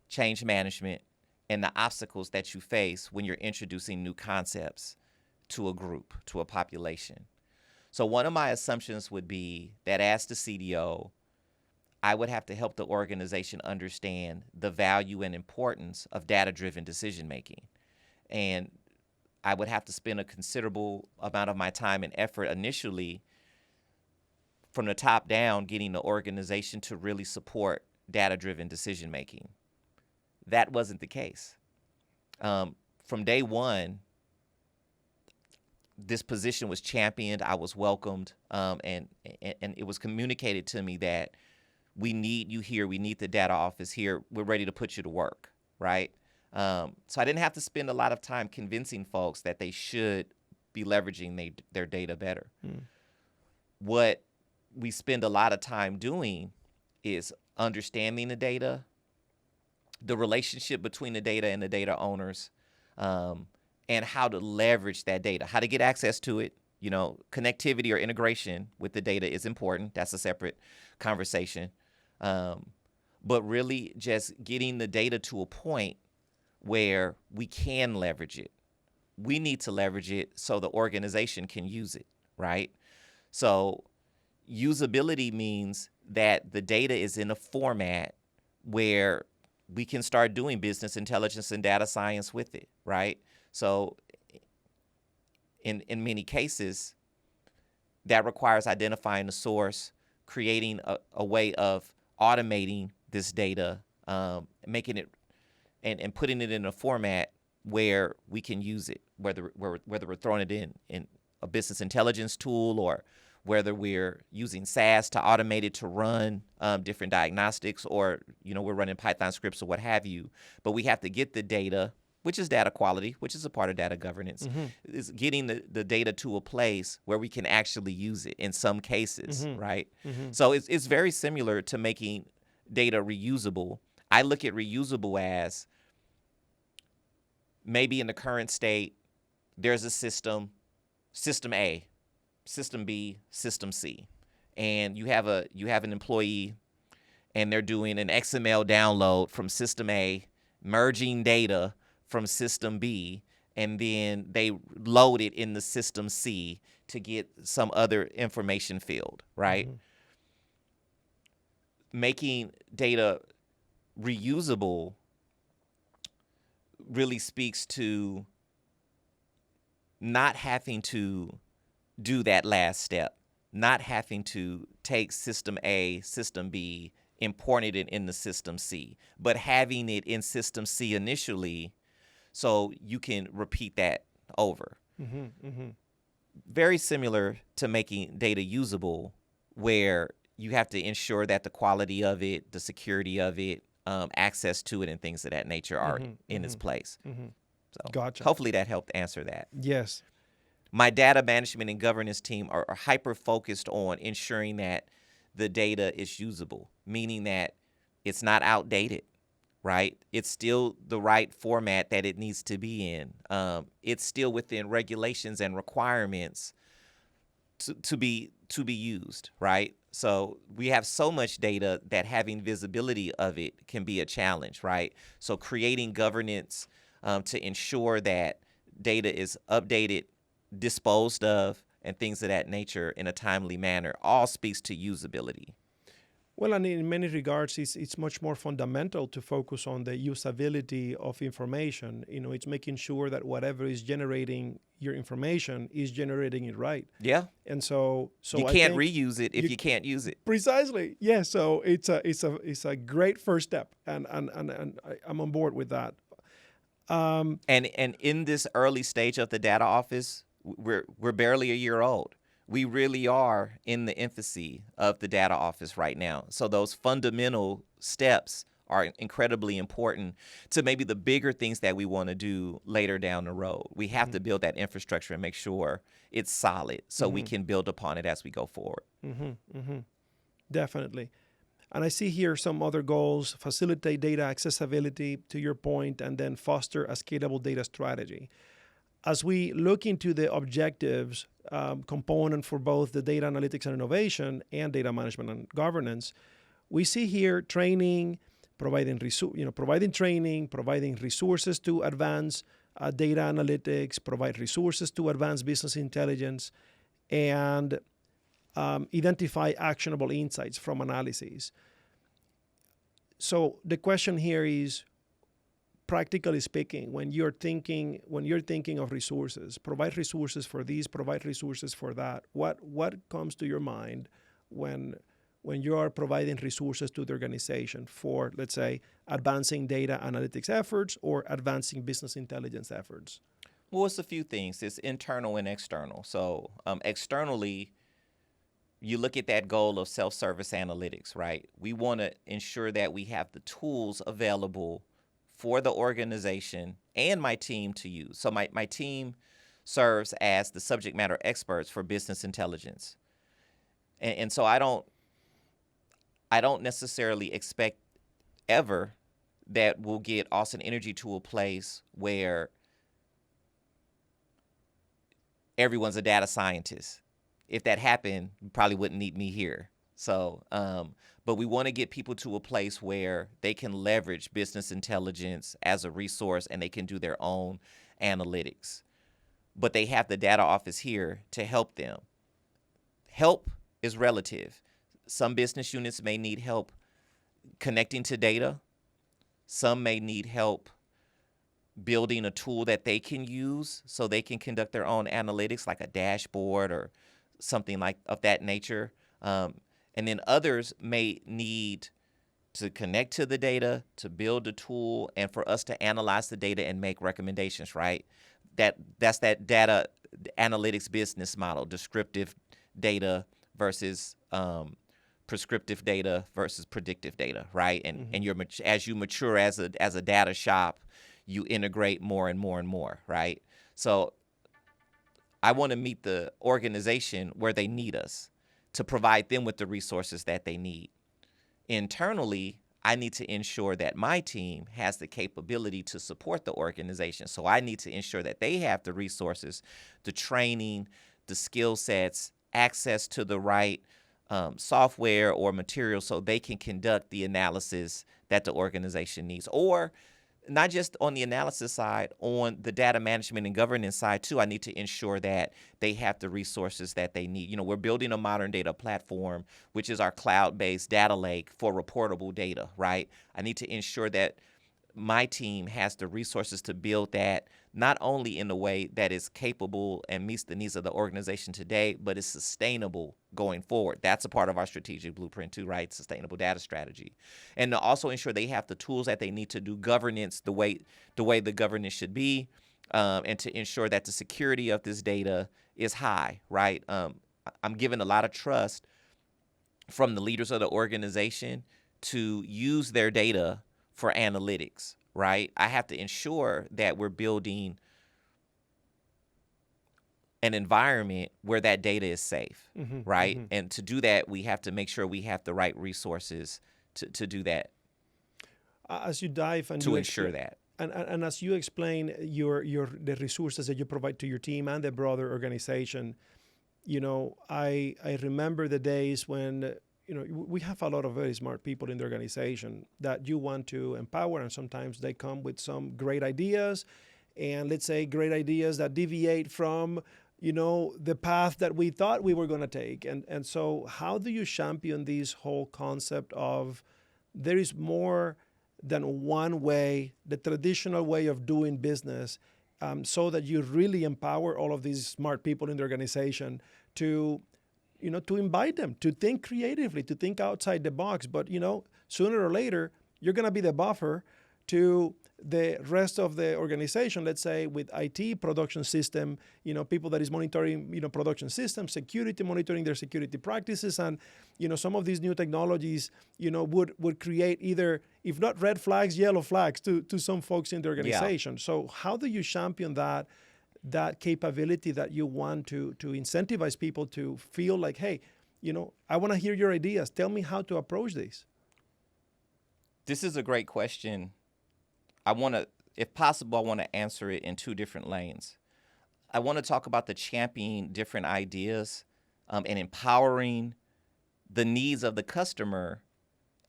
change management and the obstacles that you face when you're introducing new concepts to a group, to a population. So one of my assumptions would be that as the CDO, I would have to help the organization understand the value and importance of data-driven decision-making. And I would have to spend a considerable amount of my time and effort initially from the top down, getting the organization to really support data-driven decision-making. That wasn't the case. From day one, this position was championed, I was welcomed, and it was communicated to me that we need you here, we need the data office here, we're ready to put you to work, right? So I didn't have to spend a lot of time convincing folks that they should be leveraging their data better. What we spend a lot of time doing is understanding the data, the relationship between the data and the data owners, and how to leverage that data, how to get access to it. Connectivity or integration with the data is important. That's a separate conversation. But really just getting the data to a point where we can leverage it. We need to leverage it so the organization can use it, right? So usability means that the data is in a format where we can start doing business intelligence and data science with it, right? So in many cases, that requires identifying the source, creating a way of automating this data, making it and putting it in a format where we can use it, whether we're throwing it in a business intelligence tool or whether we're using SAS to automate it to run different diagnostics, or we're running Python scripts or what have you. But we have to get the data, which is data quality, which is a part of data governance, is getting the data to a place where we can actually use it in some cases, right? So it's very similar to making data reusable. I look at reusable as maybe in the current state, there's a system A, system B, system C, and you have an employee and they're doing an XML download from system A, merging data from system B, and then they load it in the system C to get some other information field, right? Making data reusable really speaks to not having to do that last step, not having to take system A, system B, importing it in the system C, but having it in system C initially so you can repeat that over. Very similar to making data usable, where you have to ensure that the quality of it, the security of it, access to it, and things of that nature are in its place. So Gotcha. Hopefully that helped answer that. Yes. My data management and governance team are hyper-focused on ensuring that the data is usable, meaning that it's not outdated, right? It's still the right format that it needs to be in. It's still within regulations and requirements to be used, right? So we have so much data that having visibility of it can be a challenge, right? So creating governance to ensure that data is updated, disposed of, and things of that nature in a timely manner all speaks to usability. Well, and in many regards, it's much more fundamental to focus on the usability of information. It's making sure that whatever is generating your information is generating it right. Yeah. And so You I can't think reuse it if you can't use it. precisely, yeah. So it's a great first step, and I'm on board with that. And in this early stage of the data office, we're barely a year old. We really are in the infancy of the data office right now. So those fundamental steps are incredibly important to maybe the bigger things that we want to do later down the road. We have to build that infrastructure and make sure it's solid so we can build upon it as we go forward. Definitely. And I see here some other goals: facilitate data accessibility, to your point, and then foster a scalable data strategy. As we look into the objectives component for both the data analytics and innovation and data management and governance, we see here training, providing training, providing resources to advance data analytics, provide resources to advance business intelligence, and identify actionable insights from analyses. So the question here is, practically speaking, when you're thinking of resources, provide resources for these, provide resources for that. What comes to your mind when you are providing resources to the organization for, let's say, advancing data analytics efforts or advancing business intelligence efforts? Well, it's a few things. It's internal and external. So externally, you look at that goal of self-service analytics, right? We want to ensure that we have the tools available for the organization and my team to use. So my team serves as the subject matter experts for business intelligence. And so I don't necessarily expect ever that we'll get Austin Energy to a place where everyone's a data scientist. If that happened, you probably wouldn't need me here. So, but we want to get people to a place where they can leverage business intelligence as a resource and they can do their own analytics. But they have the data office here to help them. Help is relative. Some business units may need help connecting to data. Some may need help building a tool that they can use so they can conduct their own analytics, like a dashboard or something like of that nature. And then others may need to connect to the data, to build a tool, and for us to analyze the data and make recommendations, right? That's that data analytics business model: descriptive data versus prescriptive data versus predictive data, right? And as you mature as a data shop, you integrate more and more and more, right? So I want to meet the organization where they need us to provide them with the resources that they need. Internally, I need to ensure that my team has the capability to support the organization. So I need to ensure that they have the resources, the training, the skill sets, access to the right software or material so they can conduct the analysis that the organization needs. Or not just on the analysis side, on the data management and governance side too, I need to ensure that they have the resources that they need. We're building a modern data platform, which is our cloud-based data lake for reportable data, right? I need to ensure that my team has the resources to build that, not only in a way that is capable and meets the needs of the organization today, but is sustainable going forward. That's a part of our strategic blueprint too, right? Sustainable data strategy. And to also ensure they have the tools that they need to do governance the way the governance should be, and to ensure that the security of this data is high, right? I'm given a lot of trust from the leaders of the organization to use their data for analytics, right? I have to ensure that we're building an environment where that data is safe, right? And to do that, we have to make sure we have the right resources to do that. As you dive and to ensure that. And as you explain the resources that you provide to your team and the broader organization, I remember the days when we have a lot of very smart people in the organization that you want to empower, and sometimes they come with some great ideas, and let's say great ideas that deviate from the path that we thought we were going to take. And so how do you champion this whole concept of there is more than one way, the traditional way of doing business, so that you really empower all of these smart people in the organization to, to invite them to think creatively, to think outside the box. But, sooner or later, you're going to be the buffer to the rest of the organization, let's say with IT, production system, people that is monitoring, production systems, security, monitoring their security practices. And, some of these new technologies, would create either, if not red flags, yellow flags to some folks in the organization. Yeah. So how do you champion that capability that you want to incentivize people to feel like, hey, I want to hear your ideas. Tell me how to approach this. This is a great question. If possible, I want to answer it in two different lanes. I want to talk about the championing different ideas and empowering the needs of the customer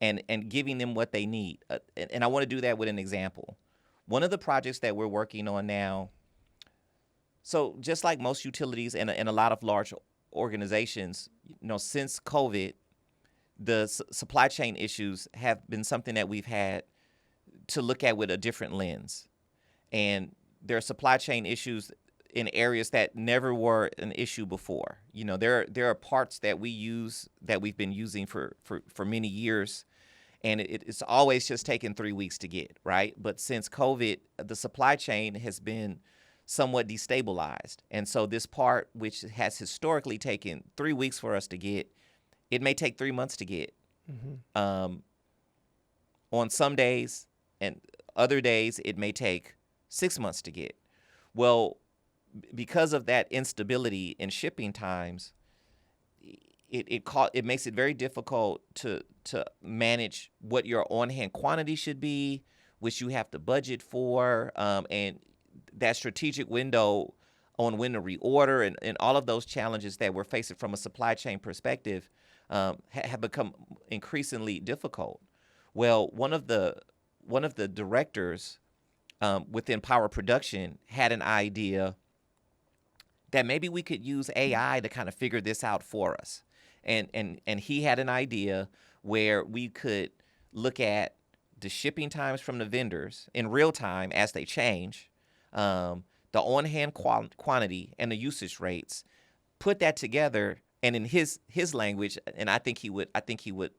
and giving them what they need. And I want to do that with an example. One of the projects that we're working on now, so just like most utilities and a lot of large organizations, since COVID, the supply chain issues have been something that we've had to look at with a different lens. And there are supply chain issues in areas that never were an issue before. There are parts that we use that we've been using for many years, and it's always just taken 3 weeks to get, right? But since COVID, the supply chain has been somewhat destabilized. And so this part, which has historically taken 3 weeks for us to get, it may take 3 months to get. Mm-hmm. On some days, and other days, it may take 6 months to get. Well, because of that instability in shipping times, it makes it very difficult to manage what your on-hand quantity should be, which you have to budget for, and that strategic window on when to reorder, and all of those challenges that we're facing from a supply chain perspective have become increasingly difficult. Well, one of the directors within Power Production had an idea that maybe we could use AI to kind of figure this out for us. And he had an idea where we could look at the shipping times from the vendors in real time as they change, the on-hand quantity and the usage rates, put that together, and in his language, and I think he wouldn't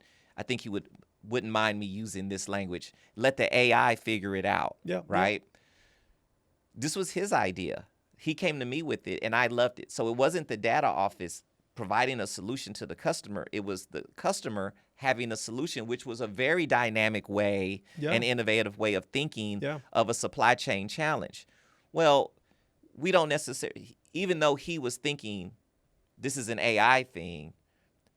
mind me using this language, let the AI figure it out, right? Yeah. This was his idea. He came to me with it, and I loved it. So it wasn't the data office providing a solution to the customer. It was the customer having a solution, which was a very dynamic way and innovative way of thinking of a supply chain challenge. Well, we don't necessarily, even though he was thinking this is an AI thing,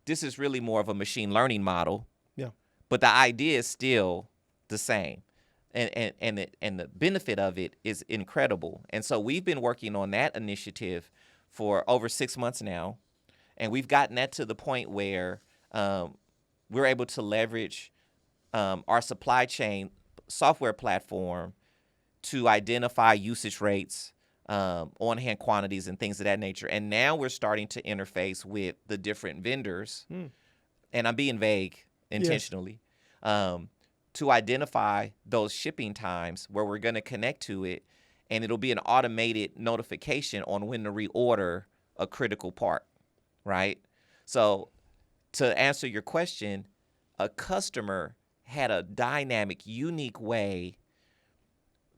this is really more of a machine learning model. Yeah. But the idea is still the same. And the benefit of it is incredible. And so we've been working on that initiative for over 6 months now. And we've gotten that to the point where we're able to leverage our supply chain software platform to identify usage rates, on-hand quantities, and things of that nature. And now we're starting to interface with the different vendors. And I'm being vague intentionally. Yes. To identify those shipping times where we're going to connect to it, and it'll be an automated notification on when to reorder a critical part, right? So to answer your question, a customer had a dynamic, unique way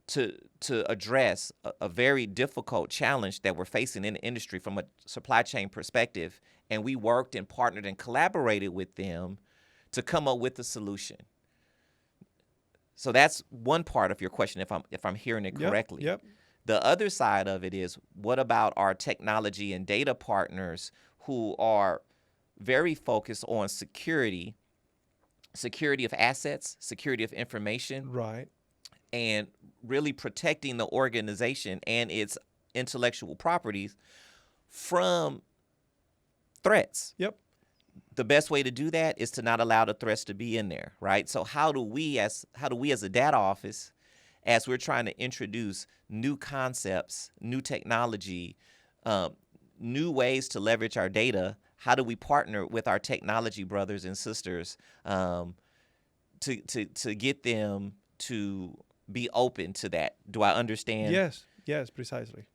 to address a very difficult challenge that we're facing in the industry from a supply chain perspective, and we worked and partnered and collaborated with them to come up with a solution. So that's one part of your question, if I'm hearing it correctly. Yep. The other side of it is, what about our technology and data partners who are very focused on security of assets, security of information, right, and really protecting the organization and its intellectual properties from threats? Yep. The best way to do that is to not allow the threats to be in there, right? So how do we as a data office, as we're trying to introduce new concepts, new technology, new ways to leverage our data, how do we partner with our technology brothers and sisters to get them to be open to that? Do I understand? Yes, precisely.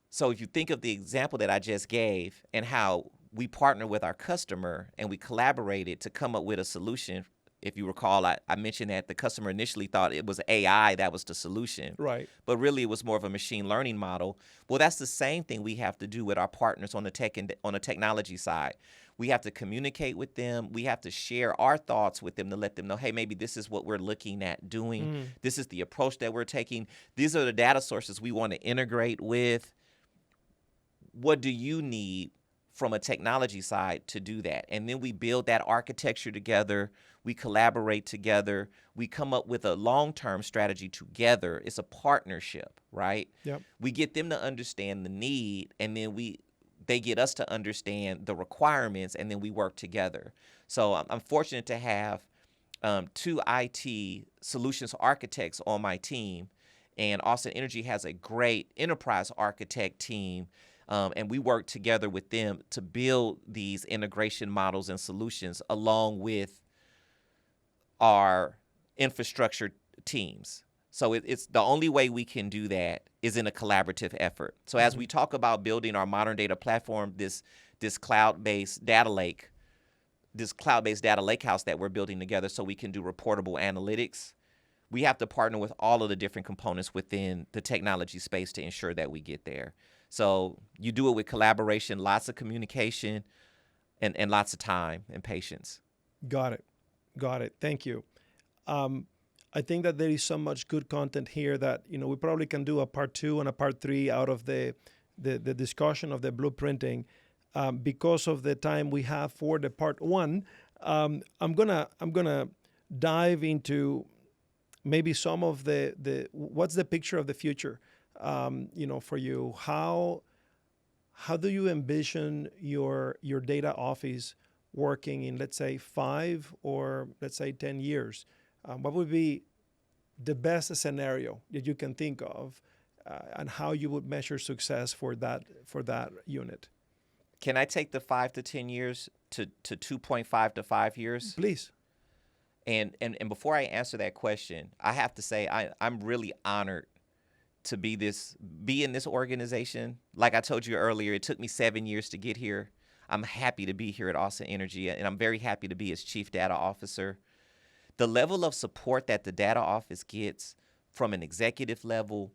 So if you think of the example that I just gave and how we partner with our customer and we collaborated to come up with a solution. If you recall, I mentioned that the customer initially thought it was AI that was the solution. Right. But really it was more of a machine learning model. Well, that's the same thing we have to do with our partners on the tech and on the technology side. We have to communicate with them. We have to share our thoughts with them to let them know, hey, maybe this is what we're looking at doing. This is the approach that we're taking. These are the data sources we want to integrate with. What do you need from a technology side to do that? And then we build that architecture together. We collaborate together. We come up with a long-term strategy together. It's a partnership, right? Yep. We get them to understand the need, and then they get us to understand the requirements, and then we work together. So I'm fortunate to have 2 IT solutions architects on my team, and Austin Energy has a great enterprise architect team. And we work together with them to build these integration models and solutions along with our infrastructure teams. So it's the only way we can do that is in a collaborative effort. So as we talk about building our modern data platform, this cloud-based data lake, this cloud-based data lakehouse that we're building together so we can do reportable analytics, we have to partner with all of the different components within the technology space to ensure that we get there. So you do it with collaboration, lots of communication, and lots of time and patience. Got it. Thank you. I think that there is so much good content here that we probably can do a part 2 and a part 3 out of the discussion of the blueprinting. Because of the time we have for the part 1, I'm gonna dive into maybe some of the what's the picture of the future. For you, how do you envision your data office working in, let's say, 5 or let's say 10 years? What would be the best scenario that you can think of, and how you would measure success for that unit? Can I take the 5 to 10 years to 2.5 to 5 years? Please. And before I answer that question, I have to say I'm really honored to be in this organization. Like I told you earlier, it took me 7 years to get here. I'm happy to be here at Austin Energy, and I'm very happy to be its chief data officer. The level of support that the data office gets from an executive level,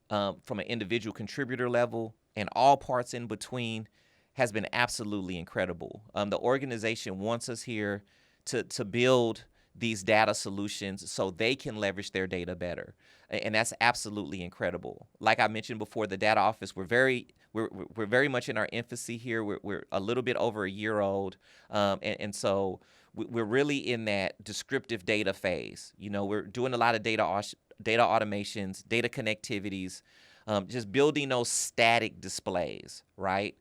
from an individual contributor level, and all parts in between has been absolutely incredible. The organization wants us here to build these data solutions so they can leverage their data better. And that's absolutely incredible. Like I mentioned before, the data office, we're very much in our infancy here. We're a little bit over a year old. And so we're really in that descriptive data phase. We're doing a lot of data automations, data connectivities, just building those static displays, right?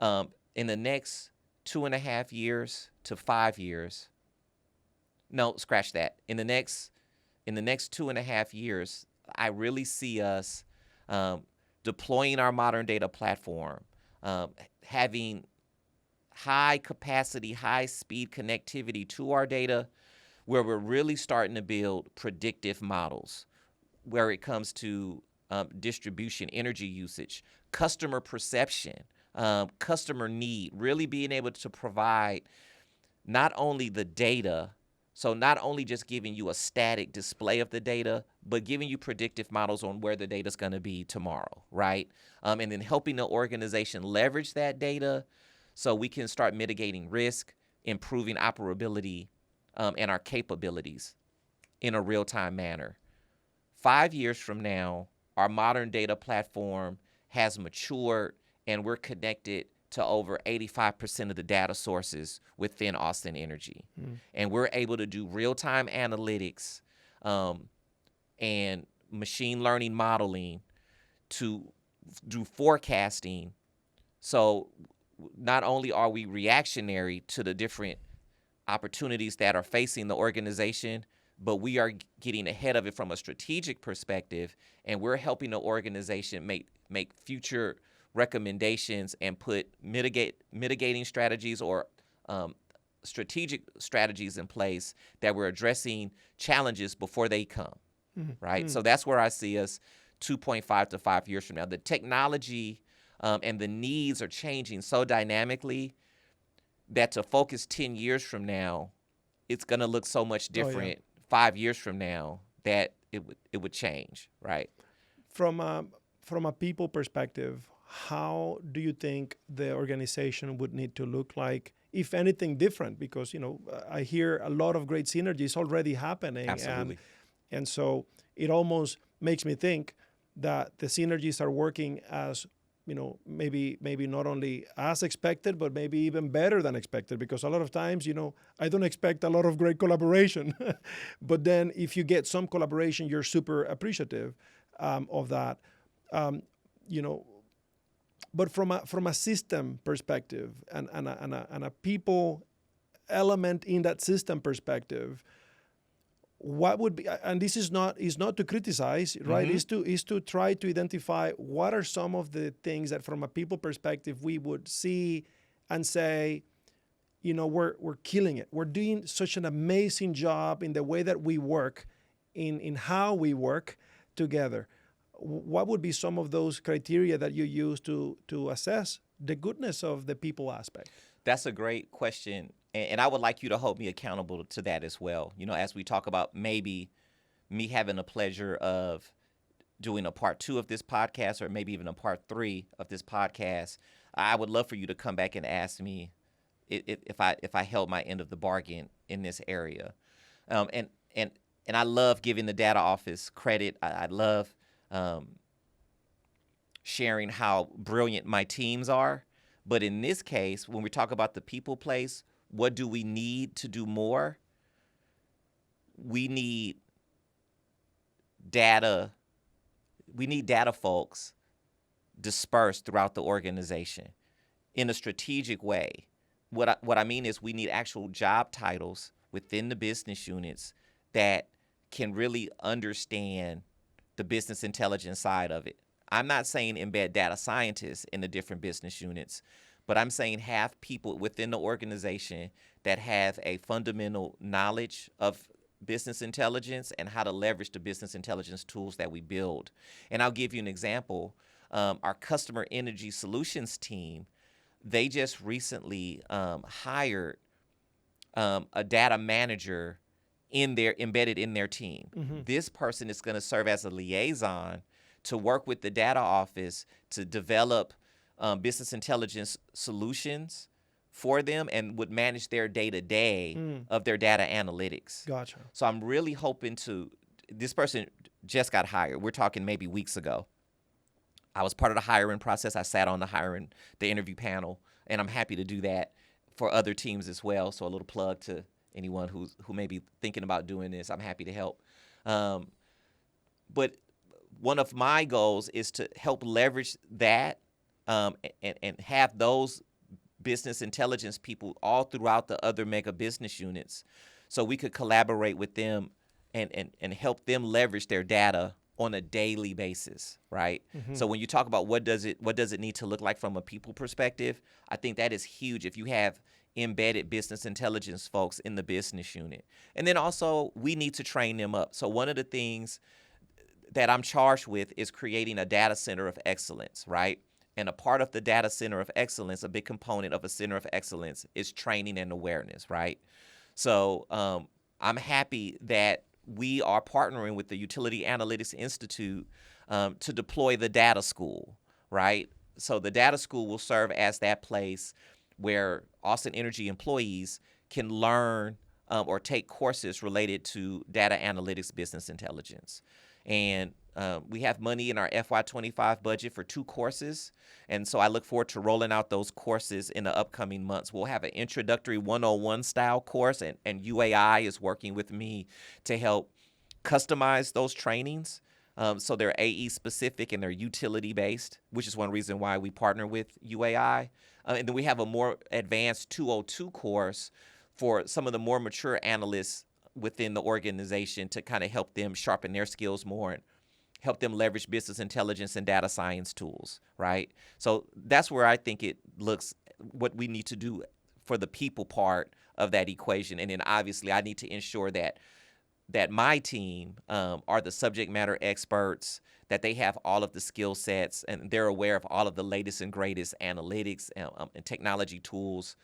In the next 2.5 years to 5 years, no, scratch that. In the next 2.5 years, I really see us deploying our modern data platform, having high capacity, high speed connectivity to our data, where we're really starting to build predictive models, where it comes to distribution, energy usage, customer perception, customer need, really being able to provide not only the data, so not only just giving you a static display of the data, but giving you predictive models on where the data is going to be tomorrow, right? And then helping the organization leverage that data so we can start mitigating risk, improving operability, and our capabilities in a real-time manner. 5 years from now, our modern data platform has matured, and we're connected to over 85% of the data sources within Austin Energy. And we're able to do real-time analytics and machine learning modeling to do forecasting. So not only are we reactionary to the different opportunities that are facing the organization, but we are getting ahead of it from a strategic perspective, and we're helping the organization make future recommendations and put mitigating strategies or strategic strategies in place that we're addressing challenges before they come, right? So that's where I see us 2.5 to 5 years from now. The technology and the needs are changing so dynamically that to focus 10 years from now, it's going to look so much different 5 years from now that it would change, right? From a people perspective, how do you think the organization would need to look like, if anything different? Because, I hear a lot of great synergies already happening. Absolutely. And so it almost makes me think that the synergies are working as, maybe not only as expected, but maybe even better than expected. Because a lot of times, I don't expect a lot of great collaboration. But then if you get some collaboration, you're super appreciative of that. But from a system perspective and a people element in that system perspective, what would be, and this is not to criticize, right? Is to try to identify what are some of the things that from a people perspective we would see and say, we're killing it. We're doing such an amazing job in the way that we work, in how we work together. What would be some of those criteria that you use to assess the goodness of the people aspect? That's a great question. And I would like you to hold me accountable to that as well. As we talk about maybe me having the pleasure of doing a part 2 of this podcast, or maybe even a part 3 of this podcast, I would love for you to come back and ask me if I held my end of the bargain in this area. And I love giving the data office credit. I love sharing how brilliant my teams are. But in this case, when we talk about the people place, what do we need to do more? We need data. We need data folks dispersed throughout the organization in a strategic way. What I mean is we need actual job titles within the business units that can really understand the business intelligence side of it. I'm not saying embed data scientists in the different business units, but I'm saying have people within the organization that have a fundamental knowledge of business intelligence and how to leverage the business intelligence tools that we build. And I'll give you an example. Our customer energy solutions team, they just recently hired a data manager embedded in their team. This person is going to serve as a liaison to work with the data office to develop business intelligence solutions for them and would manage their day-to-day of their data analytics. Gotcha. So I'm really hoping this person just got hired. We're talking maybe weeks ago. I was part of the hiring process. I sat on the interview panel, and I'm happy to do that for other teams as well. So a little plug to anyone who may be thinking about doing this. I'm happy to help. But one of my goals is to help leverage that and have those business intelligence people all throughout the other mega business units so we could collaborate with them and help them leverage their data on a daily basis, right? So when you talk about what does it need to look like from a people perspective, I think that is huge if you have embedded business intelligence folks in the business unit. And then also we need to train them up. So one of the things that I'm charged with is creating a data center of excellence, right? And a part of the data center of excellence, a big component of a center of excellence is training and awareness, right? So I'm happy that we are partnering with the Utility Analytics Institute to deploy the data school, right? So the data school will serve as that place where Austin Energy employees can learn or take courses related to data analytics business intelligence. And we have money in our FY25 budget for 2 courses. And so I look forward to rolling out those courses in the upcoming months. We'll have an introductory 101 style course, and UAI is working with me to help customize those trainings. So they're AE specific and they're utility based, which is one reason why we partner with UAI. And then we have a more advanced 202 course for some of the more mature analysts within the organization to kind of help them sharpen their skills more help them leverage business intelligence and data science tools, right? So that's where I think it looks what we need to do for the people part of that equation. And then obviously I need to ensure that my team are the subject matter experts, that they have all of the skill sets and they're aware of all of the latest and greatest analytics and technology tools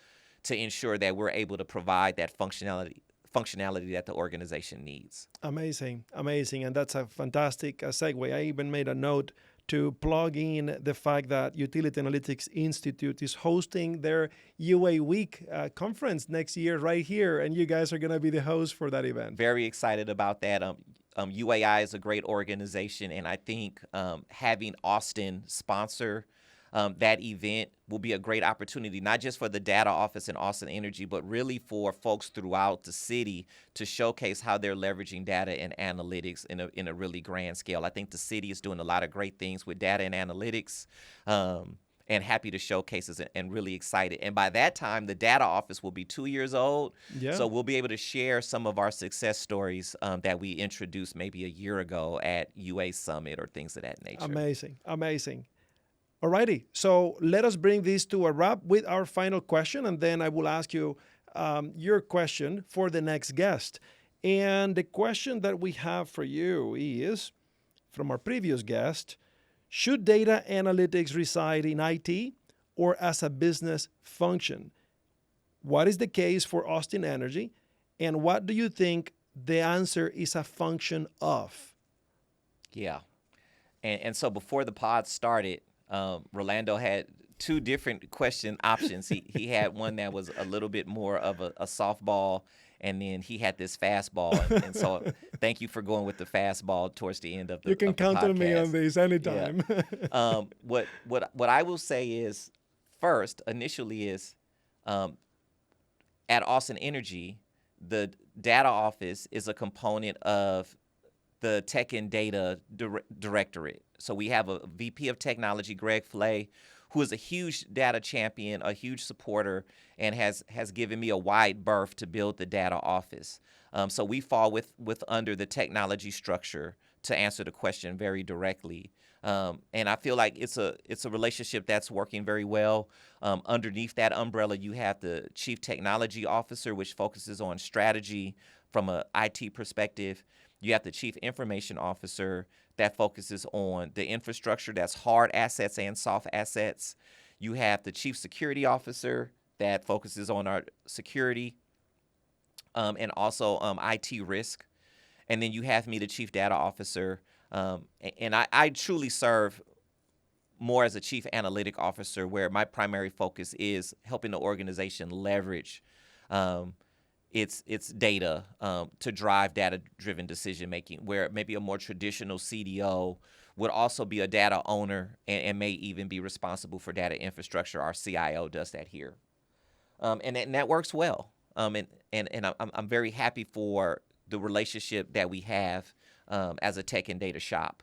to ensure that we're able to provide that functionality that the organization needs. Amazing, amazing. And that's a fantastic segue. I even made a note to plug in the fact that Utility Analytics Institute is hosting their UA Week conference next year right here, and you guys are going to be the host for that event. Very excited about that. UAI is a great organization, and I think having Austin sponsor that event will be a great opportunity, not just for the data office in Austin Energy, but really for folks throughout the city to showcase how they're leveraging data and analytics in a really grand scale. I think the city is doing a lot of great things with data and analytics, and happy to showcase it and really excited. And by that time, the data office will be 2 years old. Yeah. So we'll be able to share some of our success stories that we introduced maybe a year ago at UA Summit or things of that nature. Amazing, amazing. Alrighty, so let us bring this to a wrap with our final question, and then I will ask you your question for the next guest. And the question that we have for you is, from our previous guest, should data analytics reside in IT or as a business function? What is the case for Austin Energy, and what do you think the answer is a function of? Yeah, and so before the pod started, Rolando had two different question options. He had one that was a little bit more of a softball, and then he had this fastball. And so thank you for going with the fastball towards the end of the You can count on me on this anytime. Yeah. What I will say is, first, initially is, at Austin Energy, the data office is a component of the Tech and Data Directorate. So we have a VP of Technology, Greg Flay, who is a huge data champion, a huge supporter, and has given me a wide berth to build the data office. So we fall with under the technology structure to answer the question very directly. And I feel like it's a relationship that's working very well. Underneath that umbrella, you have the Chief Technology Officer, which focuses on strategy from an IT perspective. You have the Chief Information Officer that focuses on the infrastructure, that's hard assets and soft assets. You have the Chief Security Officer that focuses on our security and also IT risk. And then you have me, the Chief Data Officer, and I truly serve more as a Chief Analytic Officer, where my primary focus is helping the organization leverage its data to drive data-driven decision-making, where maybe a more traditional CDO would also be a data owner and may even be responsible for data infrastructure. Our CIO does that here. And that works well. And I'm very happy for the relationship that we have as a tech and data shop.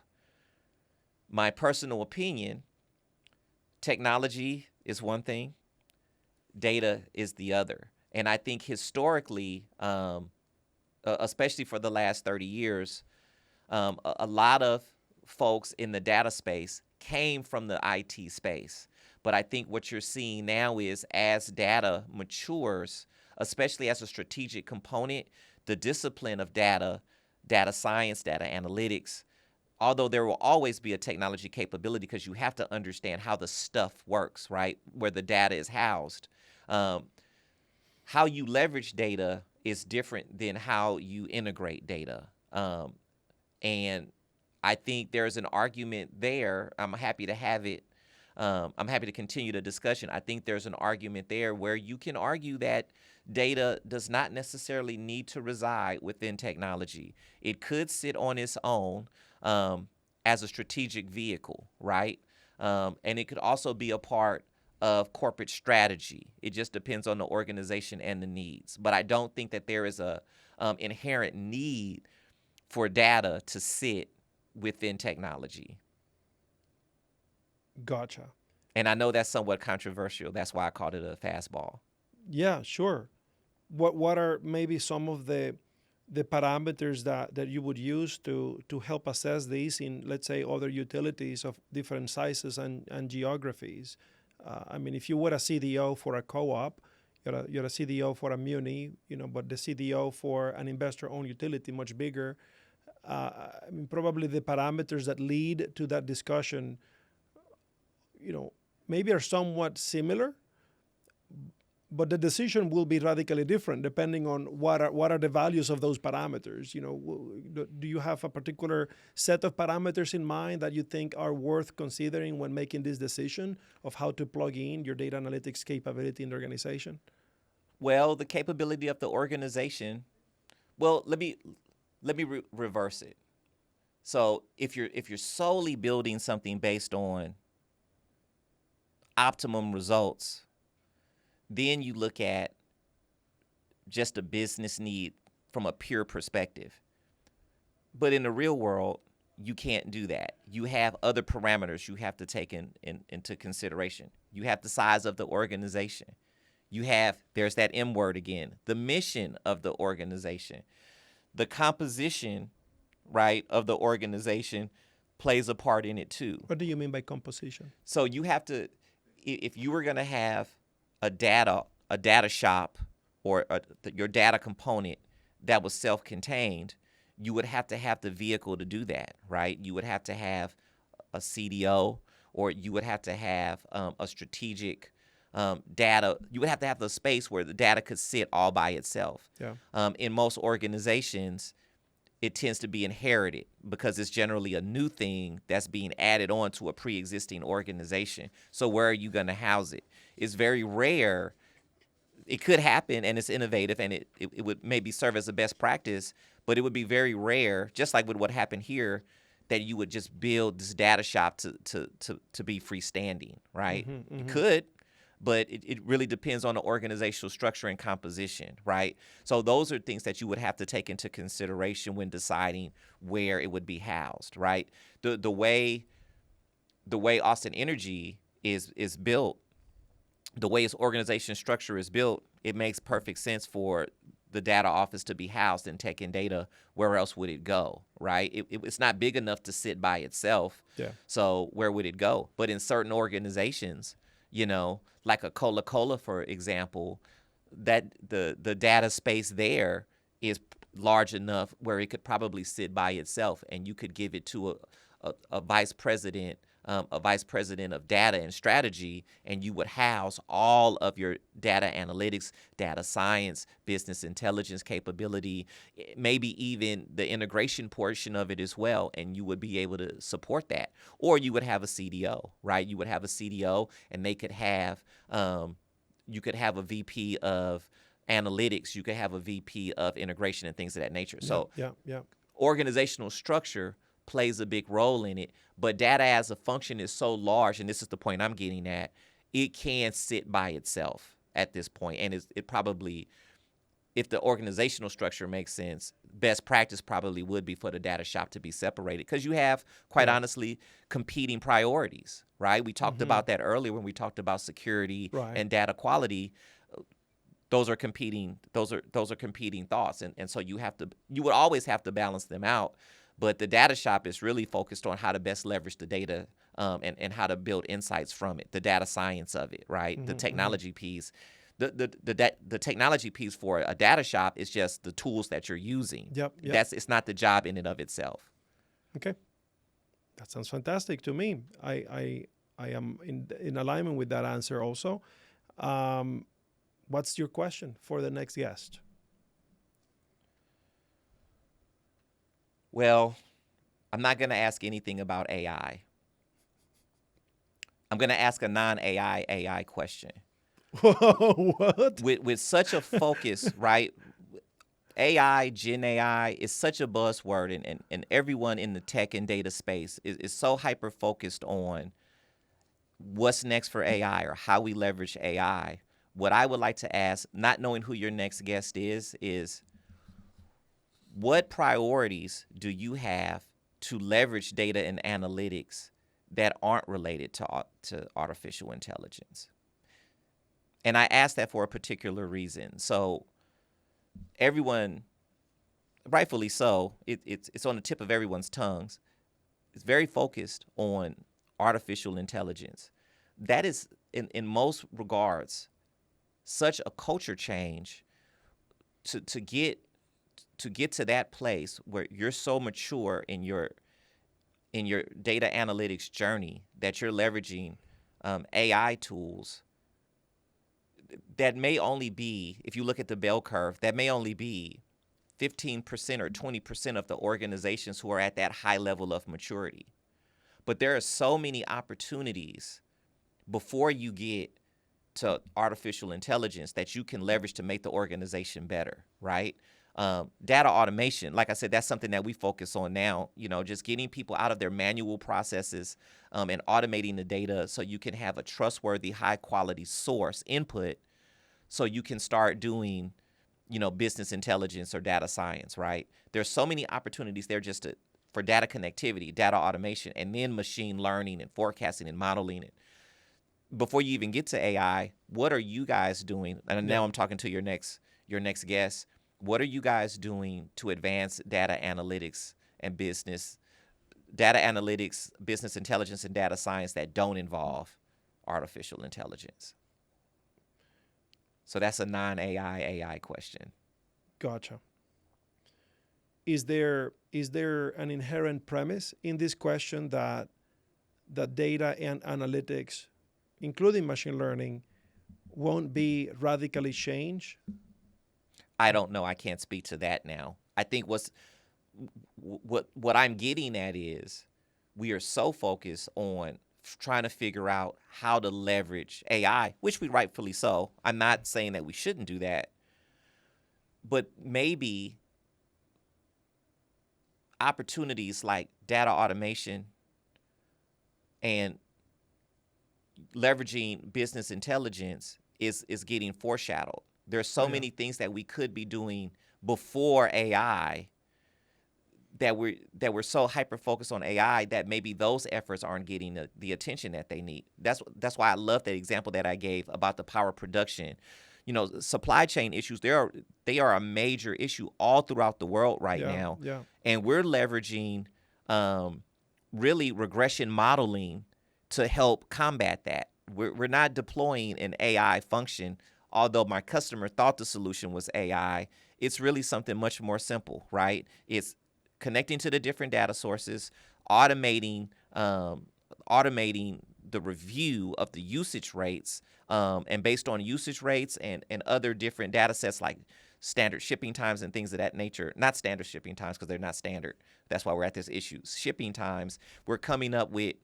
My personal opinion, technology is one thing, data is the other. And I think historically, especially for the last 30 years, a lot of folks in the data space came from the IT space. But I think what you're seeing now is, as data matures, especially as a strategic component, the discipline of data science, data analytics, although there will always be a technology capability because you have to understand how the stuff works, right, where the data is housed. How you leverage data is different than how you integrate data. And I think there's an argument there. I'm happy to have it. I'm happy to continue the discussion. I think there's an argument there where you can argue that data does not necessarily need to reside within technology. It could sit on its own as a strategic vehicle, right? And it could also be a part of corporate strategy. It just depends on the organization and the needs. But I don't think that there is a inherent need for data to sit within technology. Gotcha. And I know that's somewhat controversial. That's why I called it a fastball. Yeah, sure. What are maybe some of the the parameters that you would use to help assess these in, let's say, other utilities of different sizes and geographies. I mean, if you were a CDO for a co-op, you're a CDO for a muni, but the CDO for an investor-owned utility, much bigger. I mean, probably the parameters that lead to that discussion, maybe are somewhat similar, but the decision will be radically different depending on what are the values of those parameters. Do you have a particular set of parameters in mind that you think are worth considering when making this decision of how to plug in your data analytics capability in the organization? Well, the capability of the organization. Well, let me reverse it. So if you're solely building something based on optimum results, then you look at just a business need from a pure perspective. But in the real world, you can't do that. You have other parameters you have to take into consideration. You have the size of the organization. There's that M word again, the mission of the organization. The composition, right, of the organization plays a part in it too. What do you mean by composition? So you have to, if you were going to have a data shop or your data component that was self-contained, you would have to have the vehicle to do that, right? You would have to have a CDO, or you would have to have a strategic data. You would have to have the space where the data could sit all by itself. Yeah. In most organizations, it tends to be inherited because it's generally a new thing that's being added on to a pre-existing organization. So where are you going to house it? It's very rare. It could happen, and it's innovative, and it would maybe serve as a best practice, but it would be very rare, just like with what happened here, that you would just build this data shop to be freestanding, right? Mm-hmm, mm-hmm. It could, but it really depends on the organizational structure and composition, right? So those are things that you would have to take into consideration when deciding where it would be housed, right? The way Austin Energy is built, the way its organization structure is built, it makes perfect sense for the data office to be housed in tech and data. Where else would it go, right? It's not big enough to sit by itself. Yeah. So where would it go? But in certain organizations, like a Coca-Cola, for example, that the data space there is large enough where it could probably sit by itself, and you could give it to a vice president of data and strategy, and you would house all of your data analytics, data science, business intelligence capability, maybe even the integration portion of it as well, and you would be able to support that. Or you would have a CDO, right? You would have a CDO, and they could have, you could have a VP of analytics, you could have a VP of integration and things of that nature. So yeah. Organizational structure plays a big role in it, but data as a function is so large, and this is the point I'm getting at, it can sit by itself at this point. And it probably, if the organizational structure makes sense, best practice probably would be for the data shop to be separated, because you have, quite honestly, competing priorities, right? We talked about that earlier when we talked about security and data quality. Those are competing thoughts, and so you would always have to balance them out. But the data shop is really focused on how to best leverage the data and how to build insights from it, the data science of it, right? The technology piece. The technology piece for a data shop is just the tools that you're using. Yep. It's not the job in and of itself. Okay. That sounds fantastic to me. I am in alignment with that answer also. What's your question for the next guest? Well, I'm not going to ask anything about AI. I'm going to ask a non-AI AI question. What? With such a focus, right? AI, Gen AI is such a buzzword, and everyone in the tech and data space is so hyper-focused on what's next for AI or how we leverage AI. What I would like to ask, not knowing who your next guest is what priorities do you have to leverage data and analytics that aren't related to artificial intelligence? And I ask that for a particular reason. So everyone, rightfully so, it's on the tip of everyone's tongues. It's very focused on artificial intelligence. That is, in most regards, such a culture change to get to that place where you're so mature in your data analytics journey that you're leveraging AI tools. That may only be, if you look at the bell curve, that may only be 15% or 20% of the organizations who are at that high level of maturity. But there are so many opportunities before you get to artificial intelligence that you can leverage to make the organization better, right? Data automation, like I said, that's something that we focus on now, just getting people out of their manual processes and automating the data so you can have a trustworthy, high quality source input so you can start doing, business intelligence or data science, right? There's so many opportunities there just for data connectivity, data automation, and then machine learning and forecasting and modeling it. Before you even get to AI, what are you guys doing? And now I'm talking to your next guest. What are you guys doing to advance data analytics, business intelligence, and data science that don't involve artificial intelligence? So that's a non-AI question. Gotcha. Is there an inherent premise in this question that data and analytics, including machine learning, won't be radically changed? I don't know. I can't speak to that now. I think what I'm getting at is we are so focused on trying to figure out how to leverage AI, which we rightfully so. I'm not saying that we shouldn't do that, but maybe opportunities like data automation and leveraging business intelligence is getting foreshadowed. There's so many things that we could be doing before AI that we're so hyper focused on AI that maybe those efforts aren't getting the attention that they need. That's why I love that example that I gave about the power production. Supply chain issues, they are a major issue all throughout the world right now. Yeah. And we're leveraging really regression modeling to help combat that. We're not deploying an AI function. Although my customer thought the solution was AI, it's really something much more simple, right? It's connecting to the different data sources, automating the review of the usage rates, and based on usage rates and other different data sets like standard shipping times and things of that nature. Not standard shipping times because they're not standard. That's why we're at this issue. Shipping times, we're coming up with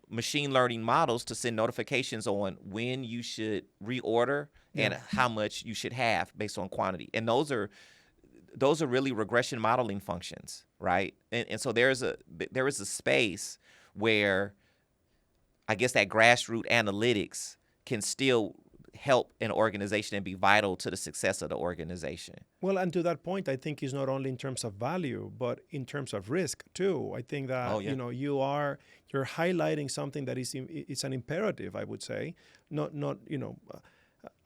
machine learning models to send notifications on when you should reorder and how much you should have based on quantity. And those are really regression modeling functions, right? And so there is a space where I guess that grassroots analytics can still help an organization and be vital to the success of the organization. Well, and to that point, I think is not only in terms of value, but in terms of risk too. I think that you're highlighting something that it's an imperative, I would say. Not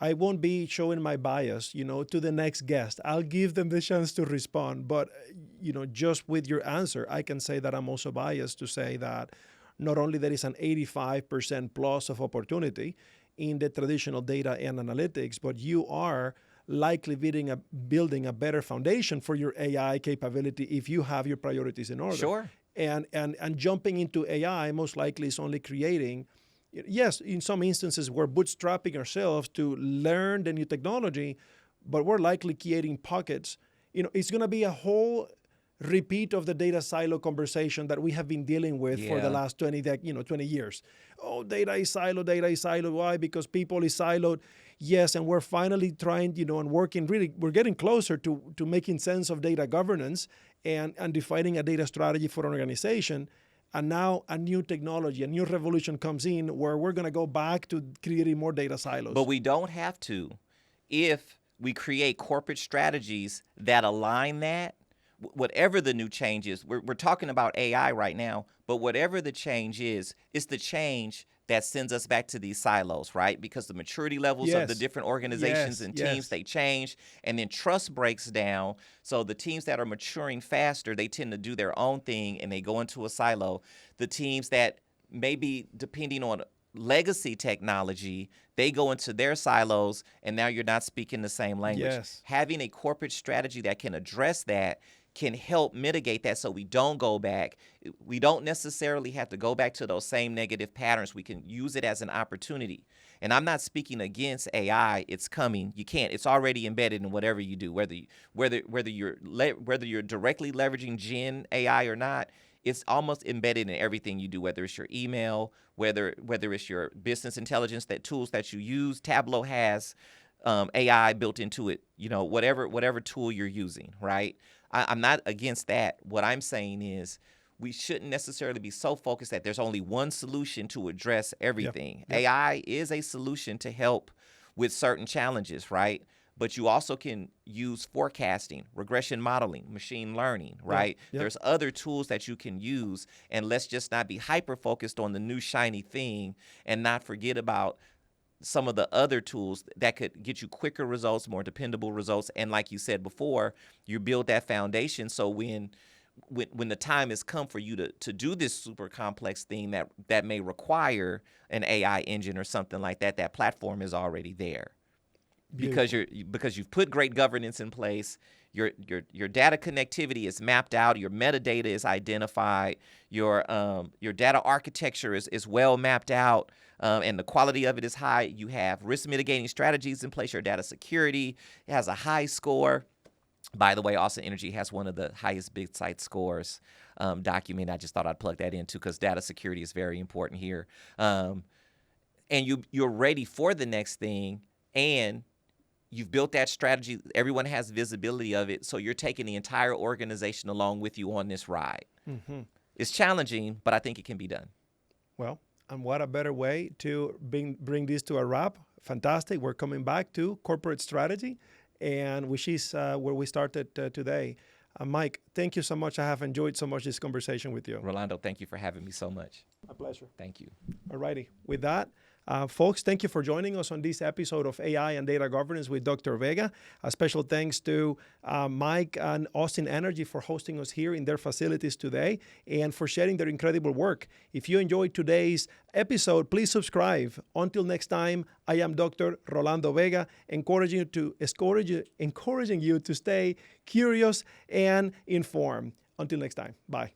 I won't be showing my bias, to the next guest. I'll give them the chance to respond, but just with your answer, I can say that I'm also biased to say that not only there is an 85% plus of opportunity in the traditional data and analytics, but you are likely building a better foundation for your AI capability if you have your priorities in order. Sure. And jumping into AI most likely is only creating, yes, in some instances we're bootstrapping ourselves to learn the new technology, but we're likely creating pockets. It's going to be a whole repeat of the data silo conversation that we have been dealing with for the last 20 years. Oh, data is siloed. Why? Because people is siloed. Yes, and we're finally trying, and working really, we're getting closer to making sense of data governance and defining a data strategy for an organization. And now a new technology, a new revolution comes in where we're going to go back to creating more data silos. But we don't have to. If we create corporate strategies that align that whatever the new change is, we're talking about AI right now, but whatever the change is, it's the change that sends us back to these silos, right? Because the maturity levels of the Yes. different organizations Yes, and yes. teams, they change, and then trust breaks down. So the teams that are maturing faster, they tend to do their own thing and they go into a silo. The teams that maybe depending on legacy technology, they go into their silos, and now you're not speaking the same language. Yes. Having a corporate strategy that can address that can help mitigate that so we don't go back. We don't necessarily have to go back to those same negative patterns. We can use it as an opportunity. And I'm not speaking against AI. It's coming. You can't. It's already embedded in whatever you do, whether you're directly leveraging Gen AI or not. It's almost embedded in everything you do, whether it's your email, whether it's your business intelligence, that tools that you use. Tableau has AI built into it, whatever tool you're using, right? I'm not against that. What I'm saying is we shouldn't necessarily be so focused that there's only one solution to address everything. Yep. AI is a solution to help with certain challenges, right? But you also can use forecasting, regression modeling, machine learning, right? Yep. There's other tools that you can use, and let's just not be hyper-focused on the new shiny thing and not forget about some of the other tools that could get you quicker results, more dependable results. And like you said before, you build that foundation so when the time has come for you to do this super complex thing that may require an AI engine or something like that, that platform is already there. Because you've put great governance in place, your data connectivity is mapped out, your metadata is identified, your data architecture is well mapped out, and the quality of it is high. You have risk mitigating strategies in place. Your data security has a high score. By the way, Austin Energy has one of the highest big site scores documented. I just thought I'd plug that in too, because data security is very important here. And you're ready for the next thing, and you've built that strategy. Everyone has visibility of it, so you're taking the entire organization along with you on this ride. Mm-hmm. It's challenging, but I think it can be done. Well, and what a better way to bring this to a wrap. Fantastic. We're coming back to corporate strategy, and which is where we started today. Mike, thank you so much. I have enjoyed so much this conversation with you. Rolando, thank you for having me so much. My pleasure. Thank you. All righty. With that, folks, thank you for joining us on this episode of AI and Data Governance with Dr. Vega. A special thanks to Mike and Austin Energy for hosting us here in their facilities today and for sharing their incredible work. If you enjoyed today's episode, please subscribe. Until next time, I am Dr. Rolando Vega, encouraging you to stay curious and informed. Until next time, bye.